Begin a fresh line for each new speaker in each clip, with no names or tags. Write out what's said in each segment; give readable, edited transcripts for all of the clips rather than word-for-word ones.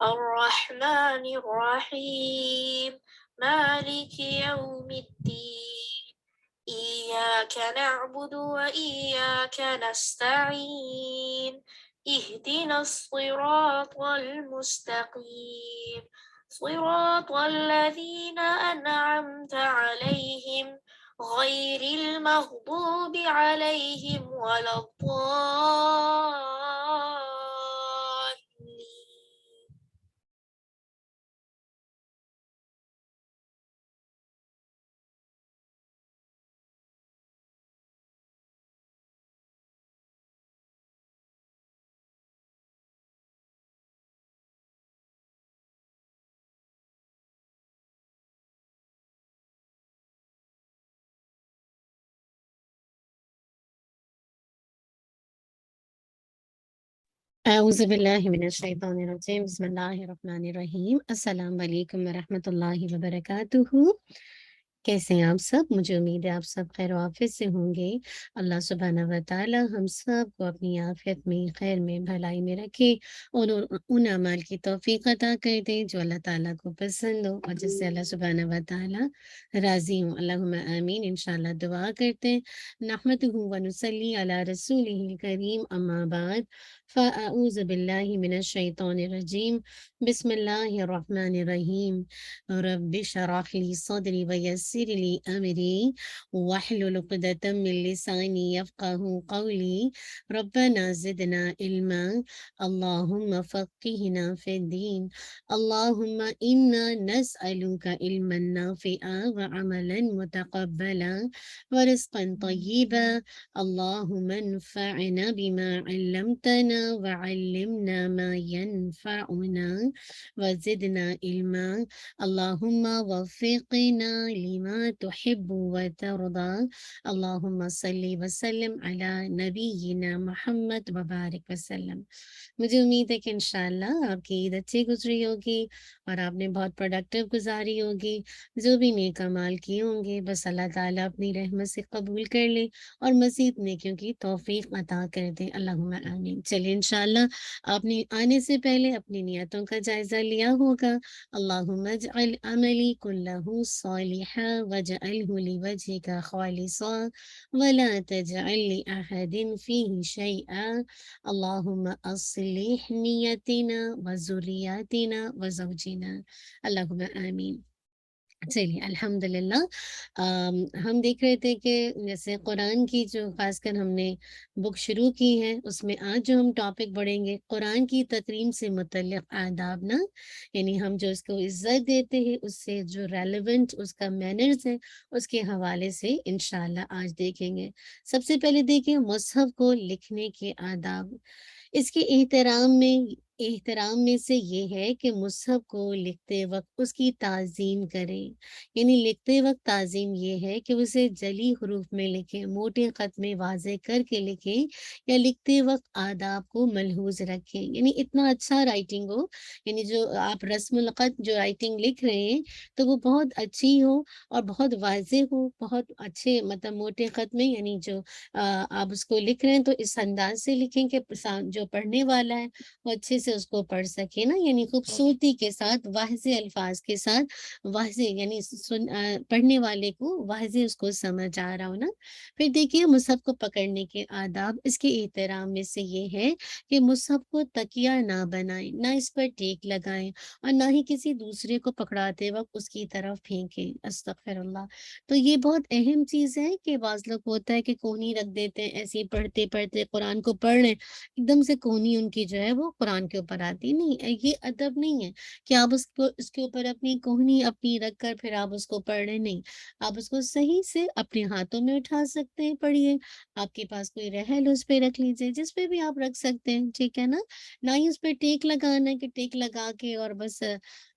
الرحمن الرحيم مالك يوم الدين إياك نعبد وإياك نستعين اهدنا الصراط المستقيم صراط الذين أنعمت عليهم غير المغضوب عليهم ولا الضالين.
اعوذ باللہ من الشیطان الرجیم بسم اللہ الرحمن الرحیم السلام علیکم ورحمۃ اللہ وبرکاتہ۔ کیسے ہیں آپ سب؟ مجھے امید ہے آپ سب خیر و عافیت سے ہوں گے۔ اللہ سبحانہ و تعالی ہم سب کو اپنی عافیت میں، خیر میں، بھلائی میں رکھے اور ان اعمال کی توفیق عطا کر دے جو اللہ تعالیٰ کو پسند ہو اور جس سے اللہ سبحانہ و تعالی راضی ہوں۔ اللہم آمین۔ انشاءاللہ دعا کرتے ہیں۔ نحمدہ و نصلی علی رسولہ الکریم، اما بعد فاعوذ باللہ من الشیطان الرجیم بسم اللہ الرحمن الرحیم رب اشرح لی صدری ویسر لی امری واحلل عقدۃ من لسانی یفقہوا قولی ربنا زدنا علما اللہم فقہنا فی الدین اللہم انا نسألک علما نافعا وعملا متقبلا ورزقا طیبا اللہم انفعنا بما علمتنا وعلمنا ما ينفعنا وزدنا علما اللہم وفقنا لما تحب وترضى اللہم صلی وسلم علی نبینا محمد وبارک وسلم۔ مجھے امید ہے کہ انشاءاللہ آپ کی عید اچھی گزری ہوگی اور آپ نے بہت پروڈکٹیو گزاری ہوگی۔ جو بھی نیک اعمال کیے ہوں گے بس اللہ تعالیٰ اپنی رحمت سے قبول کر لے اور مزید نیکیوں کی توفیق عطا کر دے، اللہم آمین۔ چلیے انشاءاللہ آپ نے آنے سے پہلے اپنی نیتوں کا جائزہ لیا ہوگا۔ اللہم اجعل عملی کلہ صالحا واجعلہ لوجہک خالصا ولا تجعل لأحد فیہ شیئا اللہم اصلح نیتنا وذریاتنا وزوجنا، اللہم آمین۔ چلیے الحمدللہ ہم دیکھ رہے تھے کہ جیسے قرآن کی جو خاص کر ہم نے بک شروع کی ہے اس میں آج جو ہم ٹاپک پڑھیں گے قرآن کی تکریم سے متعلق آداب نا، یعنی ہم جو اس کو عزت دیتے ہیں اس سے جو ریلیونٹ اس کا مینرز ہے اس کے حوالے سے انشاءاللہ آج دیکھیں گے۔ سب سے پہلے دیکھیں مصحف کو لکھنے کے آداب۔ اس کے احترام میں سے یہ ہے کہ مصحف کو لکھتے وقت اس کی تعظیم کریں، یعنی لکھتے وقت تعظیم یہ ہے کہ اسے جلی حروف میں لکھیں، موٹے خط میں واضح کر کے لکھیں، یا لکھتے وقت آداب کو ملحوظ رکھیں، یعنی اتنا اچھا رائٹنگ ہو، یعنی جو آپ رسم الخط جو رائٹنگ لکھ رہے ہیں تو وہ بہت اچھی ہو اور بہت واضح ہو، بہت اچھے مطلب موٹے خط میں، یعنی جو آپ اس کو لکھ رہے ہیں تو اس انداز سے لکھیں کہ جو پڑھنے والا ہے وہ اچھے سے اس کو پڑھ سکے نا، یعنی خوبصورتی کے ساتھ واضح الفاظ کے ساتھ، واضح یعنی پڑھنے والے کو واضح اس کو سمجھ آ رہا ہو نا۔ پھر دیکھیے مصحف کو پکڑنے کے آداب، اس کے احترام میں سے یہ ہے کہ مصحف کو تکیہ نہ بنائیں، نہ اس پر ٹیک لگائیں اور نہ ہی کسی دوسرے کو پکڑاتے وقت اس کی طرف پھینکیں، استغفر اللہ۔ تو یہ بہت اہم چیز ہے کہ بعض لوگ ہوتا ہے کہ کونی رکھ دیتے ہیں، ایسے ہی پڑھتے پڑھتے قرآن کو پڑھ لیں، ایک دم سے کونی ان کی جو ہے وہ قرآن کے اوپر آتی نہیں، یہ ادب نہیں ہے کہ آپ اس کے اوپر اپنی کوہنی اپنی رکھ کر پھر آپ اس کو پڑھ رہے، نہیں، آپ اس کو صحیح سے اپنے ہاتھوں میں اٹھا سکتے ہیں، پڑھیے، آپ کے پاس کوئی رحل اس پہ رکھ لیجیے، جس پہ بھی آپ رکھ سکتے ہیں، ٹھیک ہے نا، نہ ہی اس پہ ٹیک لگانا ہے کہ ٹیک لگا کے اور بس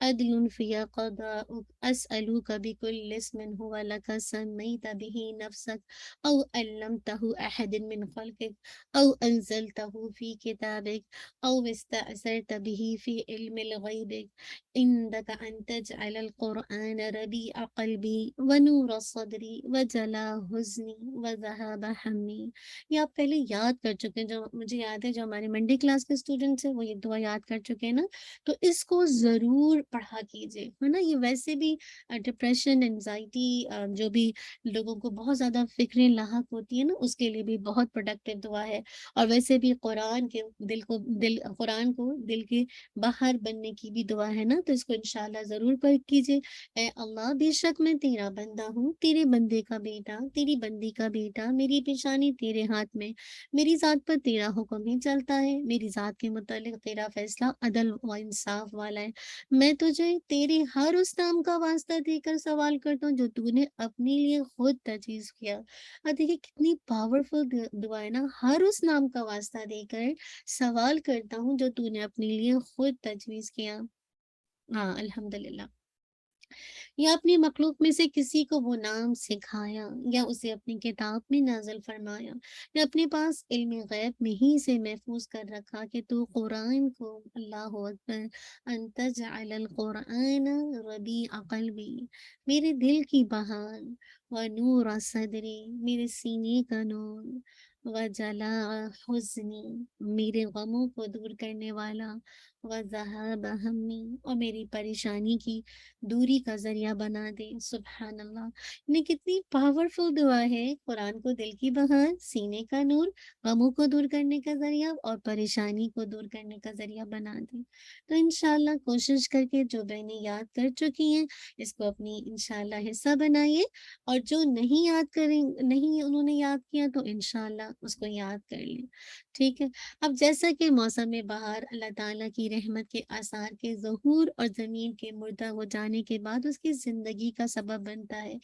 عدل فی قضاؤک اسألوک بکل اسم هو لک سمیت به نفسک او علمتہ احد من خلقک او انزلتہ فی کتابک او استأثرت به فی علم الغیب عندک ان تجعل القرآن ربیع قلبی ونور صدری وجلاء حزنی وذہاب ہمی۔ یہ آپ پہلے یاد کر چکے ہیں، جو مجھے یاد ہے جو ہمارے منڈے کلاس کے اسٹوڈنٹس ہیں وہ یہ دعا یاد کر چکے ہیں نا، تو اس کو ضرور پڑھا کیجیے، ہے نا۔ یہ ویسے بھی ڈپریشن، انزائٹی، جو بھی لوگوں کو بہت زیادہ فکریں لاحق ہوتی ہیں نا، اس کے لیے بھی بہت پروڈکٹیو دعا ہے۔ اور ویسے بھی قرآن کو دل کے باہر بننے کی بھی دعا ہے نا، تو اس کو انشاءاللہ ضرور پڑھ کیجیے۔ اے اللہ، بے شک میں تیرا بندہ ہوں، تیرے بندے کا بیٹا، تیری بندی کا بیٹا، میری پیشانی تیرے ہاتھ میں، میری ذات پر تیرا حکم ہی چلتا ہے، میری ذات کے متعلق تیرا فیصلہ عدل و انصاف والا ہے۔ میں تجھے تیرے ہر اس نام کا واسطہ دے کر سوال کرتا ہوں جو تو نے اپنے لیے خود تجویز کیا۔ اور دیکھیے کتنی پاورفل دعا ہے نا، ہر اس نام کا واسطہ دے کر سوال کرتا ہوں جو تو نے اپنے لیے خود تجویز کیا۔ ہاں الحمدللہ۔ یا اپنی مخلوق میں سے کسی کو وہ نام سکھایا، یا اسے اپنی کتاب میں نازل فرمایا، یا اپنے پاس علم غیب میں ہی سے محفوظ کر رکھا کہ تو قرآن کو، اللہ اکبر، ان تجعل القرآن ربیع قلبی، میرے دل کی بہار، و نور صدری، میرے سینے کا نور، و جلاء حزنی، میرے غموں کو دور کرنے والا، و ذہاب ہمی، اور میری پریشانی کی دوری کا ذریعہ بنا دے۔ سبحان اللہ، نے کتنی پاورفل دعا ہے۔ قرآن کو دل کی بہار، سینے کا نور، غموں کو دور کرنے کا ذریعہ، اور پریشانی کو دور کرنے کا ذریعہ بنا دے۔ تو انشاءاللہ کوشش کر کے جو بہنیں یاد کر چکی ہیں اس کو اپنی انشاءاللہ حصہ بنائیے، اور جو نہیں یاد کریں، نہیں انہوں نے یاد کیا تو انشاءاللہ اس کو یاد کر لیں، ٹھیک ہے۔ اب جیسا کہ موسم بہار اللہ تعالیٰ کی رحمت کے آثار کے ظہور اور زمین کے مردہ ہو جانے کے بعد اس کی زندگی کا سبب بنتا ہے،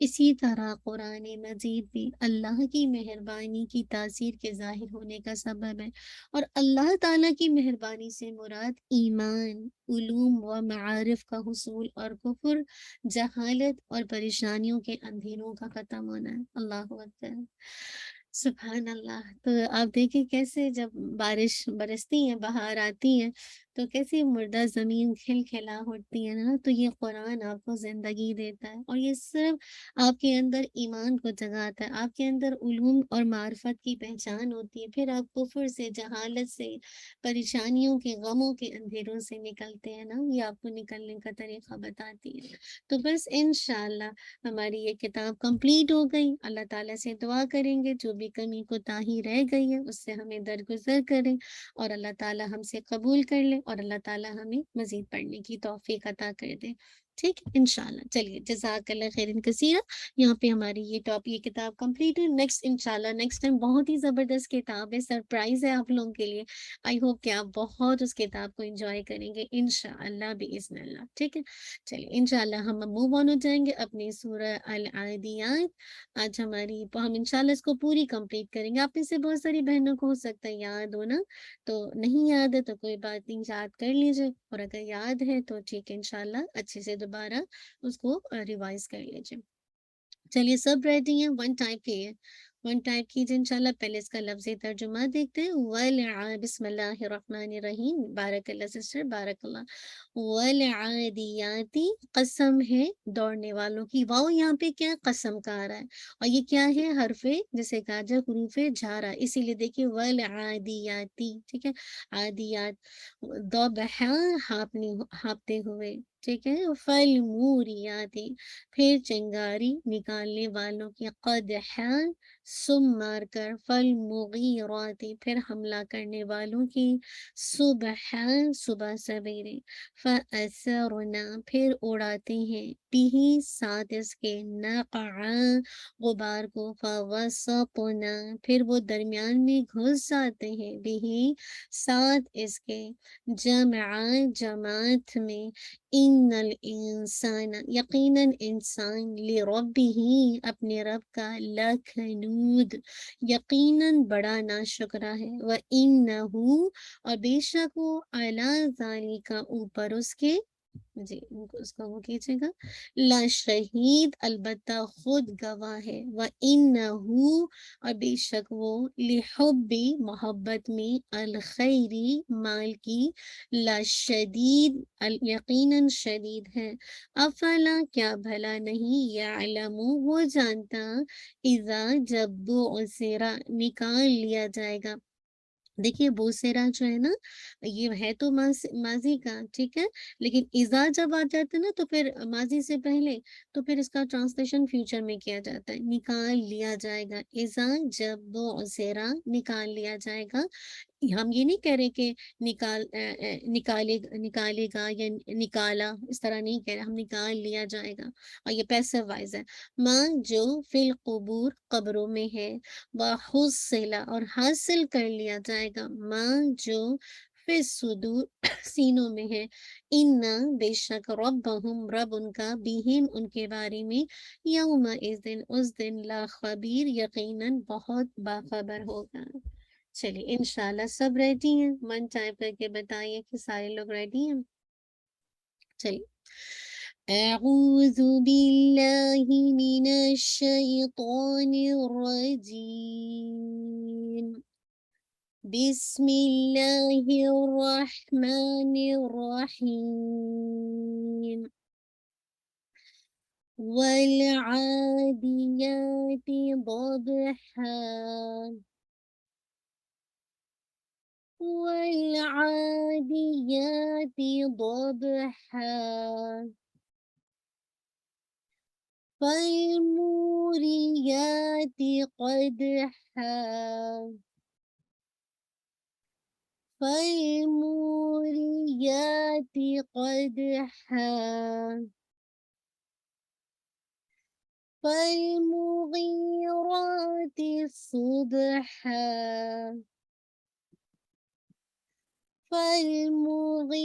اسی طرح قرآن مجید بھی اللہ کی مہربانی کی تاثیر کے ظاہر ہونے کا سبب ہے۔ اور اللہ تعالیٰ کی مہربانی سے مراد ایمان، علوم و معارف کا حصول، اور کفر، جہالت اور پریشانیوں کے اندھیروں کا ختم ہونا ہے۔ اللہ اکبر، سبحان اللہ۔ تو آپ دیکھیں کیسے جب بارش برستی ہے، بہار آتی ہے، تو کیسے مردہ زمین کھل کھلا اٹھتی ہے نا، تو یہ قرآن آپ کو زندگی دیتا ہے، اور یہ صرف آپ کے اندر ایمان کو جگاتا ہے، آپ کے اندر علوم اور معرفت کی پہچان ہوتی ہے، پھر آپ کفر سے، جہالت سے، پریشانیوں کے، غموں کے اندھیروں سے نکلتے ہیں نا، یہ آپ کو نکلنے کا طریقہ بتاتی ہے۔ تو بس انشاءاللہ ہماری یہ کتاب کمپلیٹ ہو گئی۔ اللہ تعالیٰ سے دعا کریں گے جو بھی کمی کوتاہی رہ گئی ہے اس سے ہمیں درگزر کریں، اور اللہ تعالیٰ ہم سے قبول کر لے، اور اللہ تعالیٰ ہمیں مزید پڑھنے کی توفیق عطا کر دے، ٹھیک ہے انشاءاللہ۔ چلیے جزاک اللہ خیر کثیرا، یہاں پہ ہماری یہ کتاب کمپلیٹ ہے۔ نیکسٹ انشاءاللہ نیکسٹ ٹائم بہت ہی زبردست کتاب ہے، سرپرائز ہے آپ لوگوں کے لیے۔ آئی ہوپ کہ آپ بہت اس کتاب کو انجوائے کریں گے انشاءاللہ باذن اللہ، ٹھیک ہے۔ چلیے انشاءاللہ ہم موو آن ہو جائیں گے اپنی سورہ العادیات۔ آج ہم انشاءاللہ اس کو پوری کمپلیٹ کریں گے۔ آپ میں سے بہت ساری بہنوں کو ہو سکتا ہے یاد ہو نا، تو نہیں یاد ہے تو کوئی بات نہیں، یاد کر لیجیے، اور اگر یاد ہے تو ٹھیک ہے انشاءاللہ اچھے سے دوبارہ اس کو ریوائز کر لیجیے۔ چلیے سب ریڈی ہیں، ون ٹائپ کی ہے، ون ٹائپ کیجیے انشاءاللہ۔ پہلے اس کا لفظی ترجمہ دیکھتے ہیں۔ بسم اللہ الرحمن الرحیم، بارک اللہ سسٹر، بارک اللہ۔ والعادیاتی، قسم ہے دوڑنے والوں کی، واو یہاں پہ کیا قسم کا آ رہا ہے، اور یہ کیا ہے حرف، جسے کہا جائے حروف جارہ، اسی لیے دیکھیے والعادیاتی، ٹھیک ہے۔ عادیات، ضبحا، ہانپتے ہوئے، ٹھیک ہے۔ فالموریاتی، پھر چنگاری نکالنے والوں کی، قدحا، سم مار کر، فالمغیراتی، پھر حملہ کرنے والوں کی، صبحا، صبح سویرے، فأثرنا، پھر اڑاتے ہیں، بھی ساتھ اس کے، نقعا، غبار کو، فوسطنا، پھر وہ درمیان میں گھس جاتے ہیں، بھی ساتھ اس کے، جمعا، جماعت میں، ان الانسان، یقیناً انسان، لربہ، اپنے رب کا، لکنود، یقیناً بڑا ناشکرا ہے، وَإِنَّهُ، اور بے شک وہ، علی ذالک، اوپر اس کے، جی اس کو وہ کیجیے گا، لا شہید البتہ خود گواہ ہے، وَإِنَّهُ اور بے شک وہ، لِحُبِّ محبت میں، الخیری مال کی، لا شدید یقیناً شدید ہے، افلا کیا بھلا نہیں، یعلم وہ جانتا، اذا جب بعثر نکال لیا جائے گا، دیکھیے بوسیرا جو ہے نا یہ ہے تو ماضی کا، ٹھیک ہے، لیکن اذا جب آ جاتا ہے نا تو پھر ماضی سے پہلے، تو پھر اس کا ٹرانسلیشن فیوچر میں کیا جاتا ہے، نکال لیا جائے گا، اذا جب بوسیرا نکال لیا جائے گا، ہم یہ نہیں کہہ رہے کہ نکالے گا یا نکالا، اس طرح نہیں کہہ رہے، ہم نکال لیا جائے گا، اور یہ پیسو وائز ہے، ماں جو فی القبور قبروں میں ہے، وحصل اور حاصل کر لیا جائے گا، ماں جو فی الصدور سینوں میں ہے، بے شک ربہم رب ان کا، بہم ان کے بارے میں، یوم اس دن لا خبیر یقیناً بہت باخبر ہوگا۔ چلیے انشاءاللہ سب ریڈی ہیں، من ٹائپ کر کے بتائیے کہ سارے لوگ ریڈی ہیں۔ چلیے، اعوذ باللہ من الشیطان الرجیم، بسم اللہ الرحمن الرحیم، والعادیات ضبحا، والعاديات ضبحا، فالموريات قدحا، فالموريات قدحا، فالمغيرات صبحا، فالمغيرات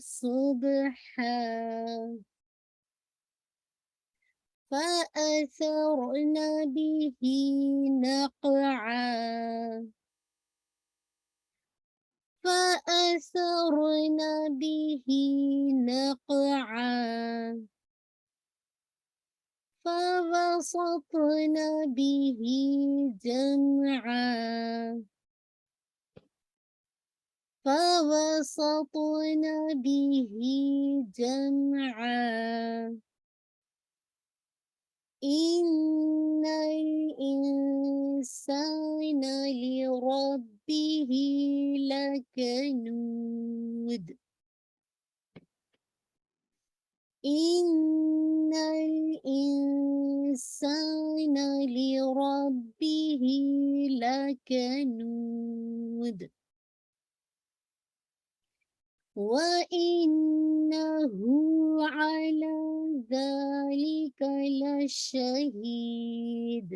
صبحا، فأثرن به نقعا، فأثرن به نقعا، فوسطن به جمعا، فوسطن به جمعا، إن الإنسان لربه لكنود، إن الإنسان لربه لكنود، وإنه على ذلك لشهيد،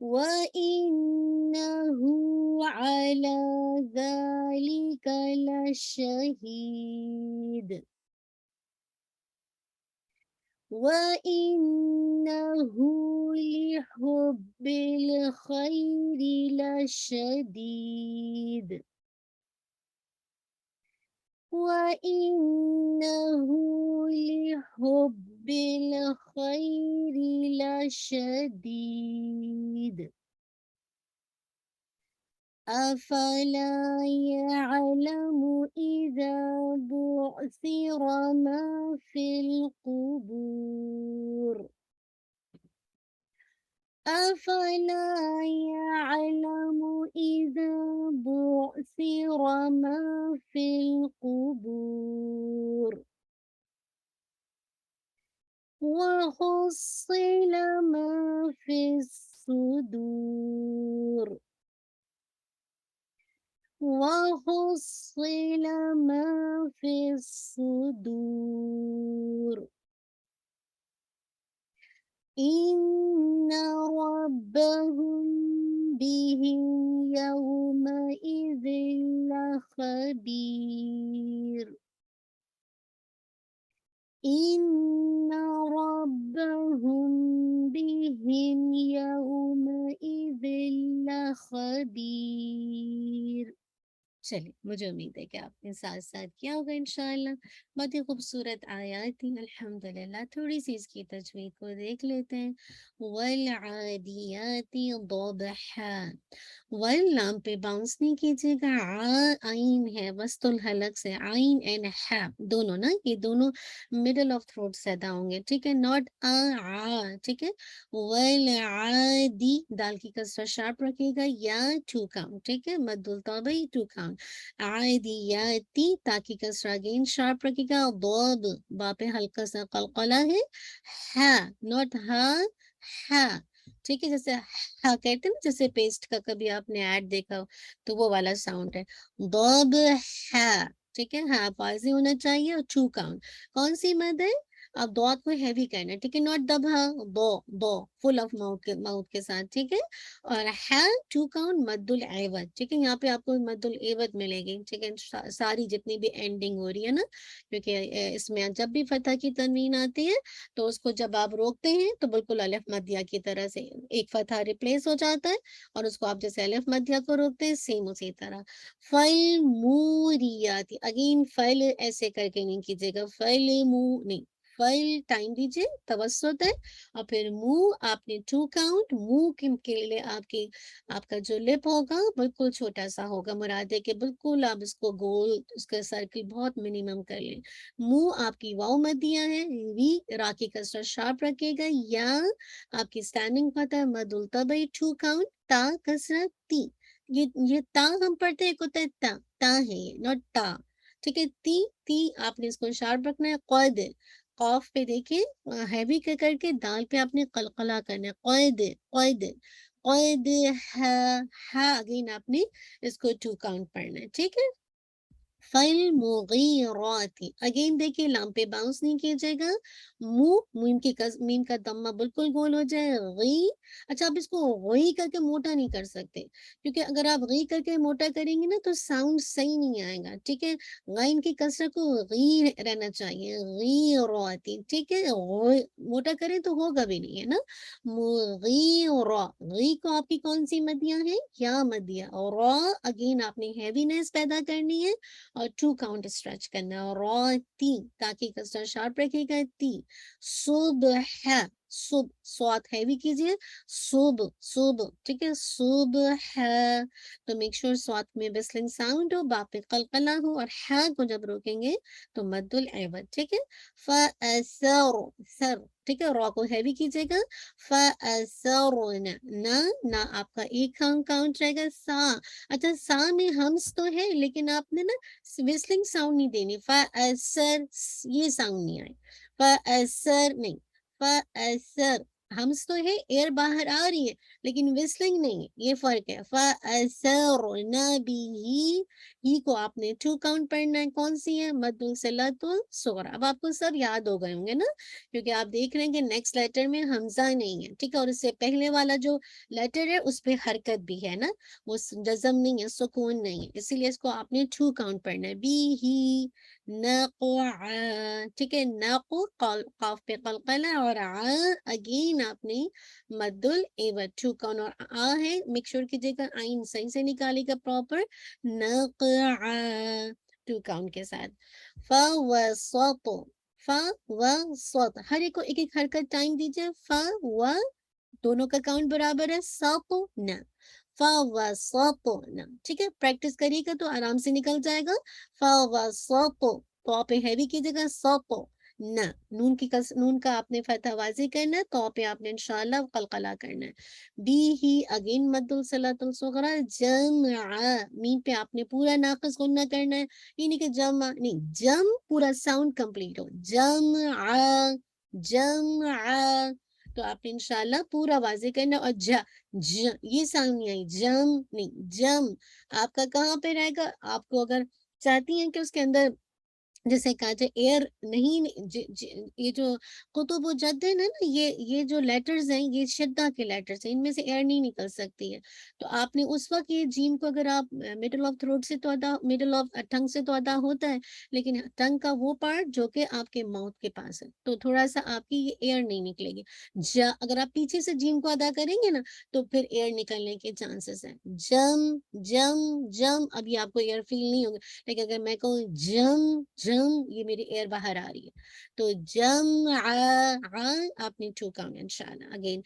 وإنه على ذلك لشهيد، وإنه لحب الخير لشديد، وإنه لحب الخير لشديد، أفلا يعلم إذا بعثر ما في القبور، أفلا يعلم إذا بعثر ما في القبور، وحصل ما في الصدور، وحصل ما في الصدور، إن ربهم بهم يومئذ لخبير، إن ربهم بهم يومئذ لخبير، چلیے مجھے امید ہے کہ آپ نے ساتھ ساتھ کیا ہوگا انشاءاللہ. بہت ہی خوبصورت آیات تھی الحمدللہ. تھوڑی سی اس کی تجوید کو دیکھ لیتے ہیں. والعادیات ضبحا. ول نام پہ باؤنس نہیں کیجیے گا. آئین ہے وسط الحلق سے. آئین اینڈ ہے دونوں نا، یہ دونوں مڈل آف تھروٹ سے ادا ہوں گے. ٹھیک ہے، ناٹ ٹھیک ہے. والعادی دال کی کسرہ شارپ رکھے گا. یا ٹو کاؤنٹ. ٹھیک ہے، مد الطبعی ٹو کاؤنٹ. عادیاتی تاکہ کسرہ اگین شارپ رکھے گا. ضاد با پہ ہلکا سا قلقلہ ہے. ہا ناٹ ہا، ہا. ٹھیک ہے، جیسے ہا کہتے ہیں نا، جیسے پیسٹ کا کبھی آپ نے ایڈ دیکھا ہو تو وہ والا ساؤنڈ ہے. ضاد ہا. ٹھیک ہے، ہا واضح ہونا چاہیے اور ٹو کاؤنٹ. کون سی مد ہے؟ اب دعات کو ہیوی کرنا ہے. ٹھیک ہے، ناٹ دبا دو دو فل آف ماؤتھ کے ساتھ. ٹھیک ہے، اور ہے ٹو کاؤنٹ مد العوض. ٹھیک ہے، یہاں پہ آپ کو مد العوض ملے گی. ٹھیک ہے، ساری جتنی بھی اینڈنگ ہو رہی ہے نا، کیونکہ اس میں جب بھی فتح کی تنوین آتی ہے تو اس کو جب آپ روکتے ہیں تو بالکل الف مدیہ کی طرح سے ایک فتح ریپلیس ہو جاتا ہے، اور اس کو آپ جیسے الف مدیہ کو روکتے ہیں سیم اسی طرح. فل موریاتی. اگین فل ایسے کر کے نہیں کیجیے گا. فل نہیں، فل ٹائم دیجیے، توسط ہے. اور پھر منہ آپ نے ٹو کاؤنٹ. منہ کے لیے آپ کا جو لپ ہوگا بالکل چھوٹا سا ہوگا. مراد ہے کہ بالکل آپ اس کو گول، اس کا سرکل بہت منیمم کر لیں. منہ آپ کی واؤ مدیہ ہے. وی را کی کسرہ شارپ رکھے گا. یا آپ کی اسٹینڈنگ فتح مد الطبعی ٹو کاؤنٹ. تا کسرہ تی. یہ تا ہم پڑھتے ہیں، ہوتا ہے تا. تا ہے یہ، ناٹ تا. ٹھیک ہے، تی تی آپ نے اس کو شارپ رکھنا ہے. قید قوف پہ دیکھیں ہیوی کر کے دال پہ آپ نے قلقلہ کرنا ہے. قید قید قید ہے اگین آپ نے اس کو ٹو کاؤنٹ پڑھنا ہے. ٹھیک ہے. فالمغیرات. اگین دیکھیے لام پہ باؤنس نہیں کیجیے گا. میم کا دمہ بالکل گول ہو جائے. غی. اچھا، آپ اس کو غی کر کے موٹا نہیں کر سکتے، کیونکہ اگر آپ غی کر کے موٹا کریں گے نا تو ساؤنڈ صحیح نہیں آئے گا. ٹھیک ہے، غین کی کسرہ کو غی رہنا چاہیے. غیراتی. ٹھیک ہے، موٹا کریں تو ہوگا بھی نہیں، ہے نا. مغیرہ. غی کو آپ کی کون سی مدیاں ہیں؟ یا مدیہ. اور را اگین آپ نے ہیوینس پیدا کرنی ہے اور ٹو کاؤنٹ اسٹریچ کرنا ہے. را تی تاکہ کسرہ شارپ رکھے گا. تی. صبح. صبح سوات ہیوی کیجیے. صبح صبح. ٹھیک ہے، صبح. تو میک شور سوات میں بسلنگ ساؤنڈ ہو، با پہ قلقلہ ہو، اور ہے کو جب روکیں گے تو مد العوض. ٹھیک ہے. فأثر سر. ٹھیک ہے، را کو ہیوی کیجیے گا. فأثرن. نہ آپ کا ایک کاؤنٹ رہے گا. سا. اچھا، سا میں ہمس تو ہے لیکن آپ نے نا وسلنگ ساؤنڈ نہیں دینی. فأثر یہ ساؤنڈ نہیں آئے. فأثر نہیں. فأثر ہمس تو ہے، ایئر باہر آ رہی ہے لیکن وسلنگ نہیں ہے، یہ فرق ہے. فأثرن بھی ہی کو آپ نے ٹو کاؤنٹ پڑھنا ہے. کون سی ہے؟ مد الصلۃ الصغریٰ. اب آپ کو سب یاد ہو گئے ہوں گے نا، کیونکہ آپ دیکھ رہے ہیں کہ نیکسٹ لیٹر میں حمزہ نہیں ہے. ٹھیک ہے، اور اس سے پہلے والا جو لیٹر ہے اس پہ حرکت بھی ہے نا، وہ جزم نہیں ہے، سکون نہیں ہے، اسی لیے اس کو آپ نے ٹو کاؤنٹ پڑھنا ہے. بی ہی نقع. ٹھیک ہے، نقو قاف پہ قلقلہ اور اگین آپ نے مد العوض ٹو کاؤنٹ. اور آ ہے میک شور کیجیے گا آئین صحیح سے نکالے گا پراپر. نقع ٹو کاؤنٹ کے ساتھ. فوسط. فوسط. ہر ایک کو ایک ایک حرکت ٹائم دیجیے. و دونوں کا کاؤنٹ برابر ہے. سطن. فوسطن. ٹھیک ہے، پریکٹس کریے گا تو آرام سے نکل جائے گا. فوسط. تو پہ ہیوی کیجیے گا. سط. نون کا آپ نے فتح واضح کرنا ہے. تو پہ آپ نے انشاءاللہ قلقلہ کرنا ہے. بی ہی اگین مد الصلۃ الصغریٰ. جمع. میم پہ آپ نے پورا ناقص غنہ کرنا ہے. یہ نہیں کہ جمع نہیں، جم پورا ساؤنڈ کمپلیٹ ہو. جمع جمع. تو آپ نے انشاءاللہ پورا واضح کرنا. اور یہ ساؤنڈ نہیں آئی. جم نہیں، جم آپ کا کہاں پہ رہے گا؟ آپ کو اگر چاہتی ہیں کہ اس کے اندر جیسے کہا جائے ایئر نہیں یہ جو قطب و جد ہے نا یہ جو لیٹرز ہیں یہ شدہ کے لیٹرز ہیں، ان میں سے ایئر نہیں نکل سکتی ہے. تو آپ نے اس وقت یہ جیم کو اگر آپ مڈل آف تھروٹ سے تو ادا، مڈل آف ٹنگ سے تو ادا ہوتا ہے، لیکن ٹنگ کا وہ پارٹ جو کہ آپ کے ماؤتھ کے پاس ہے تو تھوڑا سا آپ کی یہ ایئر نہیں نکلے گی. اگر آپ پیچھے سے جیم کو ادا کریں گے نا تو پھر ایئر نکلنے کے چانسز ہیں. جم جم جم، ابھی آپ کو ایئر فیل نہیں ہوگا، لیکن اگر میں کہوں جم جم، یہ میری ایئر باہر آ رہی ہے. تو جم آپ نے ٹو کاؤنٹ انشاءاللہ. اگین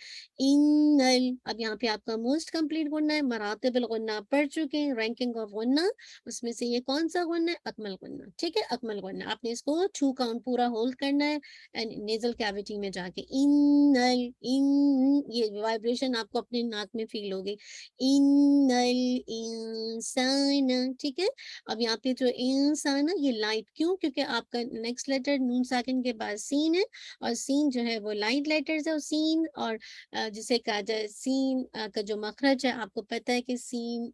اب یہاں پہ آپ کا موسٹ کمپلیٹ غنہ ہے. مراتب الغنہ آپ پڑھ چکے ہیں، رینکنگ آف غنہ، اس میں سے یہ کون سا غنہ ہے؟ اکمل غنہ. ٹھیک ہے، اکمل غنہ آپ نے اس کو ٹو کاؤنٹ پورا ہولڈ کرنا ہے نیزل کیویٹی میں جا کے. یہ وائبریشن آپ کو اپنے ناک میں فیل ہوگی. ان الانسان. ٹھیک ہے، اب یہاں پہ جو انسان ہے یہ لائٹ، کیوں؟ کیونکہ آپ کا نیکسٹ لیٹر نون ساکن کے بعد سین ہے، اور سین جو ہے وہ لائٹ لیٹرز ہے. اور سین اور جسے کہا جائے سین کا جو مخرج ہے، آپ کو پتہ ہے کہ سین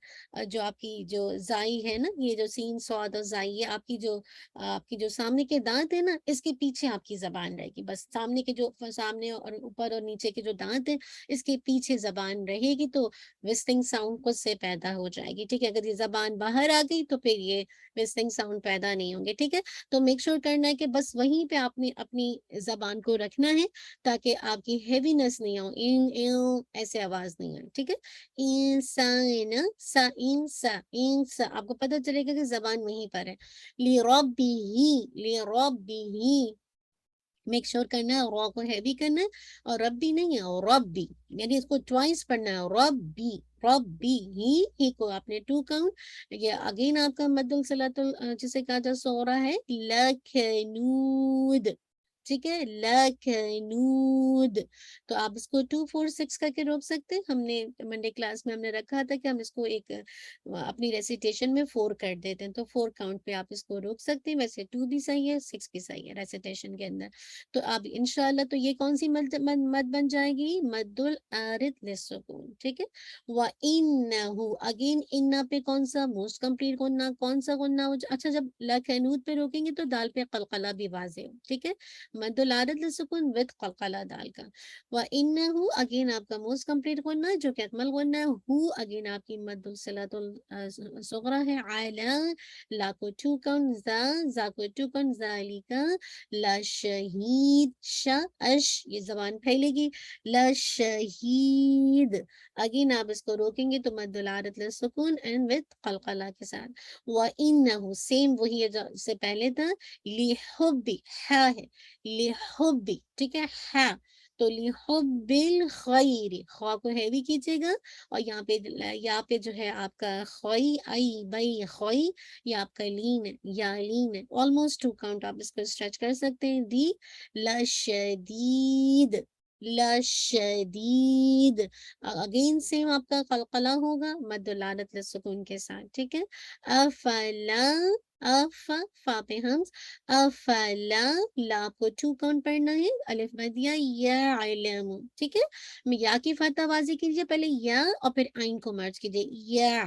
جو آپ کی جو زائی ہے نا، یہ جو سین صاد اور زائی ہے، آپ کی جو سامنے کے دانت ہے نا، اس کے پیچھے آپ کی زبان رہے گی. بس سامنے کے جو سامنے اور اوپر اور نیچے کے جو دانت ہیں اس کے پیچھے زبان رہے گی، تو وسلنگ ساؤنڈ خود سے پیدا ہو جائے گی. ٹھیک ہے، اگر یہ زبان باہر آ گئی تو پھر یہ وسلنگ ساؤنڈ پیدا نہیں ہوں گے. ٹھیک ہے، تو میک شور کرنا ہے کہ بس وہیں پہ آپ نے اپنی زبان کو رکھنا ہے تاکہ آپ کی ہیوینس نہیں ہو، ایسے آواز نہیں آئے. ٹھیک ہے، انسان سا انسا انسا، آپ کو پتہ چلے گا کہ زبان وہیں پر ہے. لربی میک شور کرنا ہے، را کو ہیوی کرنا ہے، اور ربی نہیں ہے، ربی یعنی اس کو ٹوائس پڑھنا ہے. ربی ربی ہی کو آپ نے ٹو کاؤنٹ. یہ اگین آپ کا مد الصلات جسے کہا جا سورا ہے لکنود. ٹھیک ہے، لکنود. تو آپ اس کو 2 4 6 کر کے روک سکتے ہیں. ہم نے منڈے کلاس میں ہم نے رکھا تھا کہ ہم اس کو ایک اپنی ریسیٹیشن میں 4 کر دیتے ہیں، تو 4 کاؤنٹ پہ آپ اس کو روک سکتے ہیں. ویسے 2 بھی صحیح ہے، 6 بھی صحیح ہے ریسیٹیشن کے اندر. تو اب انشاءاللہ تو یہ کون سی مد بن جائے گی؟ مد العارض للسکون. ٹھیک ہے، وَإِنَّهُ اگین انا پہ کون سا موسٹ کمپلیٹ غنہ، کون سا غنہ؟ اچھا، جب لکنود پہ روکیں گے تو دال پہ قلقلہ بھی واضح ہو. ٹھیک ہے، مد العارض للسکون وتھ قلقلہ دال کا. وَإِنَّهُ اگین آپ کا موسٹ کمپلیٹ غنہ ہے جو کہ اکمل غنہ ہے. ہو اگین آپ کی مد الصلات الصغرا ہے. علی لا کو 2 کاؤنٹ، زا کو 2 کاؤنٹ، ذالکا لشہید. اش یہ زبان پھیلے گی. لشہید اگین آپ اس کو روکیں گے تو مد العارض للسکون اینڈ وتھ قلقلہ کے ساتھ. وَإِنَّهُ سیم وہی ہے جو سے پہلے تھا. لِحُبِّ ہے لِحُبِّ. ٹھیک ہے، ہے تو لِحُبِّ الخیر، خواہ کو ہیوی کیجیے گا، اور یہاں پہ جو ہے آپ کا خوئی آئی بئی خوئی، یہ آپ کا لین ہے یا لین ہے. آلموسٹ 2 کاؤنٹ آپ اس کو اسٹریچ کر سکتے ہیں. دی لشدید لشدید اگین سیم آپ کا قلقلہ ہوگا مد العارض للسکون کے ساتھ. ٹھیک ہے، افلا فا پہ ہمز. افلا لا کو 2 کاؤنٹ پڑھنا ہے. الف مدیہ یا علم. ٹھیک ہے، یا کی فتح بازی کیجیے پہلے یا، اور پھر آئین کو مرج کیجیے یا.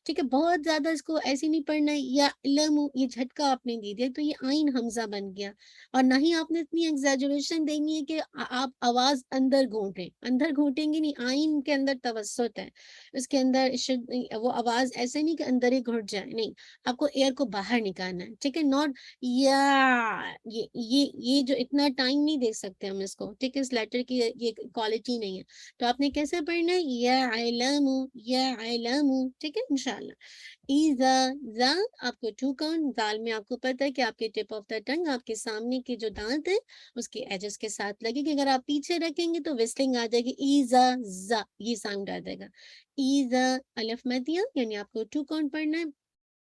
ٹھیک ہے، بہت زیادہ اس کو ایسے نہیں پڑھنا ہے. یا علم یہ جھٹکا آپ نے دے دیا تو یہ آئین حمزہ بن گیا، اور نہ ہی آپ نے اتنی ایگزیجریشن دینی ہے کہ آپ آواز اندر گھونٹیں. اندر گھونٹیں گے نہیں، آئین کے اندر توسط ہے، اس کے اندر وہ آواز ایسے نہیں کہ اندر ہی گھٹ جائے، نہیں، آپ کو ایئر کو باہر نکالنا ہے. ٹھیک ہے، ناٹ یا یہ جو اتنا ٹائم نہیں دے سکتے ہم اس کو. ٹھیک ہے، اس لیٹر کی یہ کوالٹی نہیں ہے. تو آپ نے کیسے پڑھنا ہے؟ یا علم یا علم. ٹھیک ہے انشاءاللہ. زا آپ کو 2 کاؤنٹ. دال میں آپ کو پتہ ہے کہ آپ کے ٹپ آف دا ٹنگ آپ کے سامنے کے جو دانت ہے اس کے ایجز کے ساتھ لگے گی. اگر آپ پیچھے رکھیں گے تو وسلنگ آ جائے گی. ایزا زا یہ ساؤنڈ آ جائے گا. ایزا الف مدیہ یعنی آپ کو 2 کاؤنٹ پڑھنا ہے.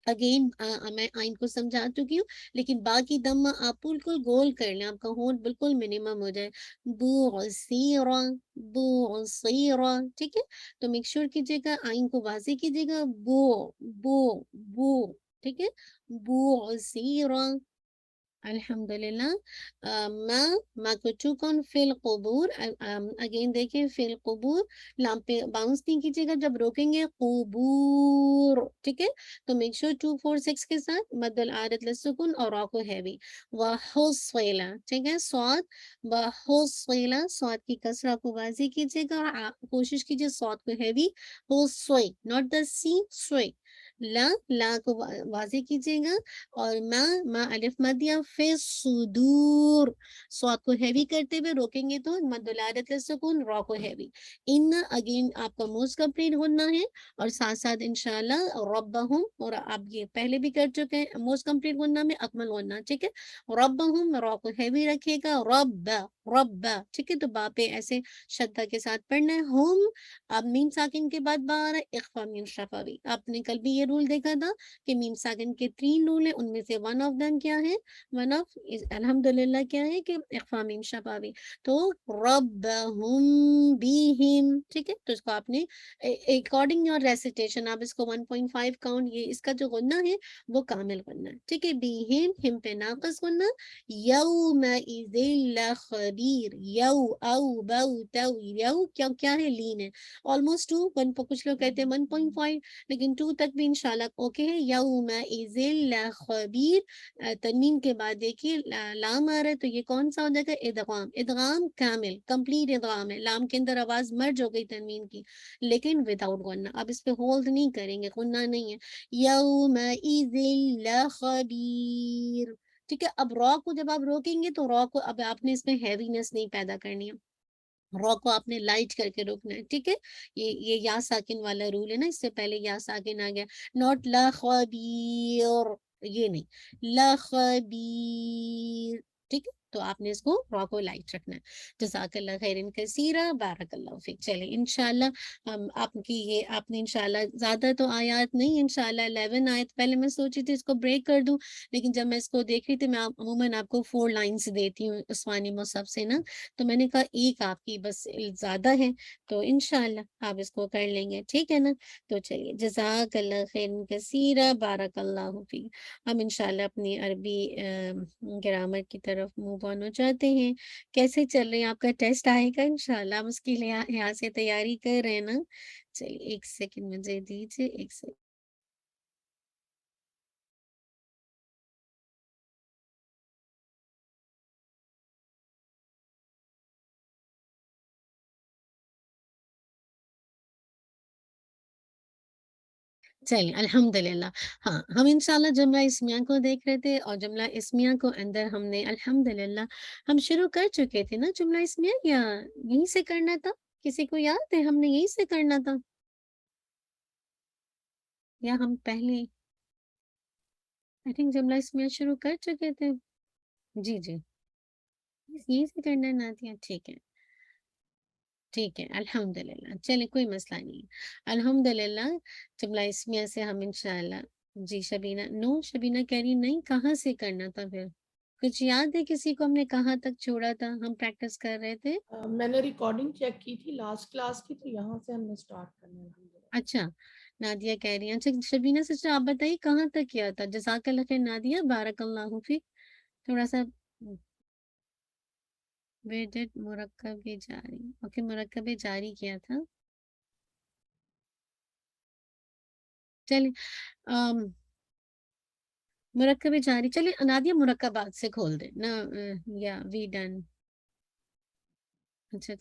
اگین میں آئین کو سمجھا چکی ہوں، لیکن باقی دم آپ بالکل گول کر لیں، آپ کا ہونٹ بالکل منیمم ہو جائے. بوعصیرا بوعصیرا. ٹھیک ہے، تو میک شور کیجیے گا آئین کو واضح کیجیے گا. بو بو بو. ٹھیک ہے، بوعصیرا الحمدللہ. ما کو چکن فی القبور. اگین دیکھیں فی القبور لام پہ باؤنس نہیں کیجیے گا جب روکیں گے. قبور ٹھیک ہے. تو میک شور 2 4 6 کے ساتھ مد العارض للسکون اور را کو ہیوی. وحصیلا ٹھیک ہے. صاد وحصیلا صاد کی کسرہ کو واضح کیجیے گا. کوشش کیجیے صاد کو ہیوی. حصوی ناٹ دا سی سوئی. لا کو واضح کیجیے گا. اور ما الف مدیہ فی صدور صاد کو ہیوی کرتے ہوئے روکیں گے تو مد العارض للسکون را کو ہیوی. ان اگین آپ کا موسٹ کمپلیٹ ہونا ہے اور ساتھ ساتھ انشاءاللہ ربہم اور آپ یہ پہلے بھی کر چکے ہیں موسٹ کمپلیٹ ہونا میں اکمل ہونا ٹھیک ہے. ربہم را کو ہیوی رکھے گا. رب ٹھیک ہے. تو با پہ ایسے شدہ کے ساتھ پڑھنا ہے. ہم اب میم ساکن کے بعد با آ رہا ہے اخفا میم شفوی. آپ نے کل بھی یہ رول دیکھا تھا کہ میم ساکن کے 3 رول ہیں ان میں سے ون آف دم کیا ہے. ون آف الحمدللہ کیا ہے کہ اخفا میم شفوی. تو ربہم بیہم ٹھیک ہے. تو اس کو آپ نے اکارڈنگ یور ریسیٹیشن آپ اس کو 1.5 کاؤنٹ یہ اس کا جو غنہ ہے وہ کامل غنہ ہے ٹھیک ہے. بیہم ہم پہ ناقص غنہ. یومئذ لخبیر یو او بو تو یو کیا ہے لین ہے آلموسٹ 2 کچھ لوگ کہتے ہیں 1.5 لیکن 2 تک بھی انشاءاللہ اوکے ہے. یومئذ لخبیر. تنوین کے بعد دیکھیے لام آ رہا ہے تو یہ کون سا ہو جائے گا. ادغام. ادغام کامل کمپلیٹ ادغام ہے. لام کے اندر آواز مرج ہو گئی تنوین کی لیکن وداؤٹ غنہ. اب اس پہ ہولڈ نہیں کریں گے غنہ نہیں ہے. یومئذ لخبیر ٹھیک ہے. اب را کو جب آپ روکیں گے تو را کو اب آپ نے اس میں ہیوینس نہیں پیدا کرنی ہے. را کو آپ نے لائٹ کر کے روکنا ہے ٹھیک ہے. یہ یا ساکن والا رول ہے نا. اس سے پہلے یا ساکن آ گیا. ناٹ لا خبیر یہ نہیں. لا خبیر ٹھیک ہے. تو آپ نے اس کو را کو لائٹ رکھنا ہے. جزاک اللہ خیرن کثیرہ بارک اللہ فیک. چلے انشاءاللہ ہم آپ کی یہ آپ نے انشاءاللہ زیادہ تو آیات نہیں انشاءاللہ 11 آیت. پہلے میں سوچی تھی اس کو بریک کر دوں لیکن جب میں اس کو دیکھ رہی تھی میں عموماً آپ کو 4 لائنز دیتی ہوں عثمانی مصحف سے نا. تو میں نے کہا ایک آپ کی بس زیادہ ہے تو انشاءاللہ آپ اس کو کر لیں گے ٹھیک ہے نا. تو چلیے جزاک اللہ خیر کثیرہ بارک اللہ فیک. ہم انشاءاللہ اپنی عربی گرامر کی طرف موو آن ہو جاتے ہیں. کیسے چل رہے ہیں آپ کا ٹیسٹ آئے گا انشاءاللہ. ہم اس کی یہاں سے تیاری کر رہے ہیں نا. چلیے 1 سیکنڈ مجھے دیجیے. 1 سیکنڈ. چلیے الحمدللہ. ہاں ہم انشاءاللہ جملہ اسمیہ کو دیکھ رہے تھے اور جملہ اسمیہ کو اندر ہم نے الحمدللہ ہم شروع کر چکے تھے نا جملہ اسمیہ یا یہیں سے کرنا تھا. کسی کو یاد ہے ہم نے یہیں سے کرنا تھا یا ہم پہلے آئی تھنک جملہ اسمیہ شروع کر چکے تھے. جی جی یہیں سے کرنا ہے نادیہ. ٹھیک ہے ٹھیک ہے الحمدللہ. چلے کوئی مسئلہ نہیں. الحمدللہ جملہ اسمیہ سے ہم انشاءاللہ. جی شبینہ نو شبینہ کہہ رہی نہیں کہاں سے کرنا تھا پھر کچھ یاد ہے کسی کو ہم نے کہاں تک چھوڑا تھا ہم پریکٹس کر رہے تھے.
میں نے ریکارڈنگ چیک کی تھی لاسٹ کلاس کی تو یہاں سے ہم نے سٹارٹ کرنا ہے الحمدللہ.
اچھا نادیہ کہہ رہی ہیں. اچھا شبینہ سسٹر آپ بتائیے کہاں تک کیا تھا. جزاک اللہ خیر نادیہ بارک اللہ فیک. تھوڑا سا ویڈٹ مرکب جاری اوکے مرکب جاری کیا تھا. چلیے مرکب جاری چلیے نادیہ مرکبات سے کھول دیں نا. یا وی ڈن. اچھا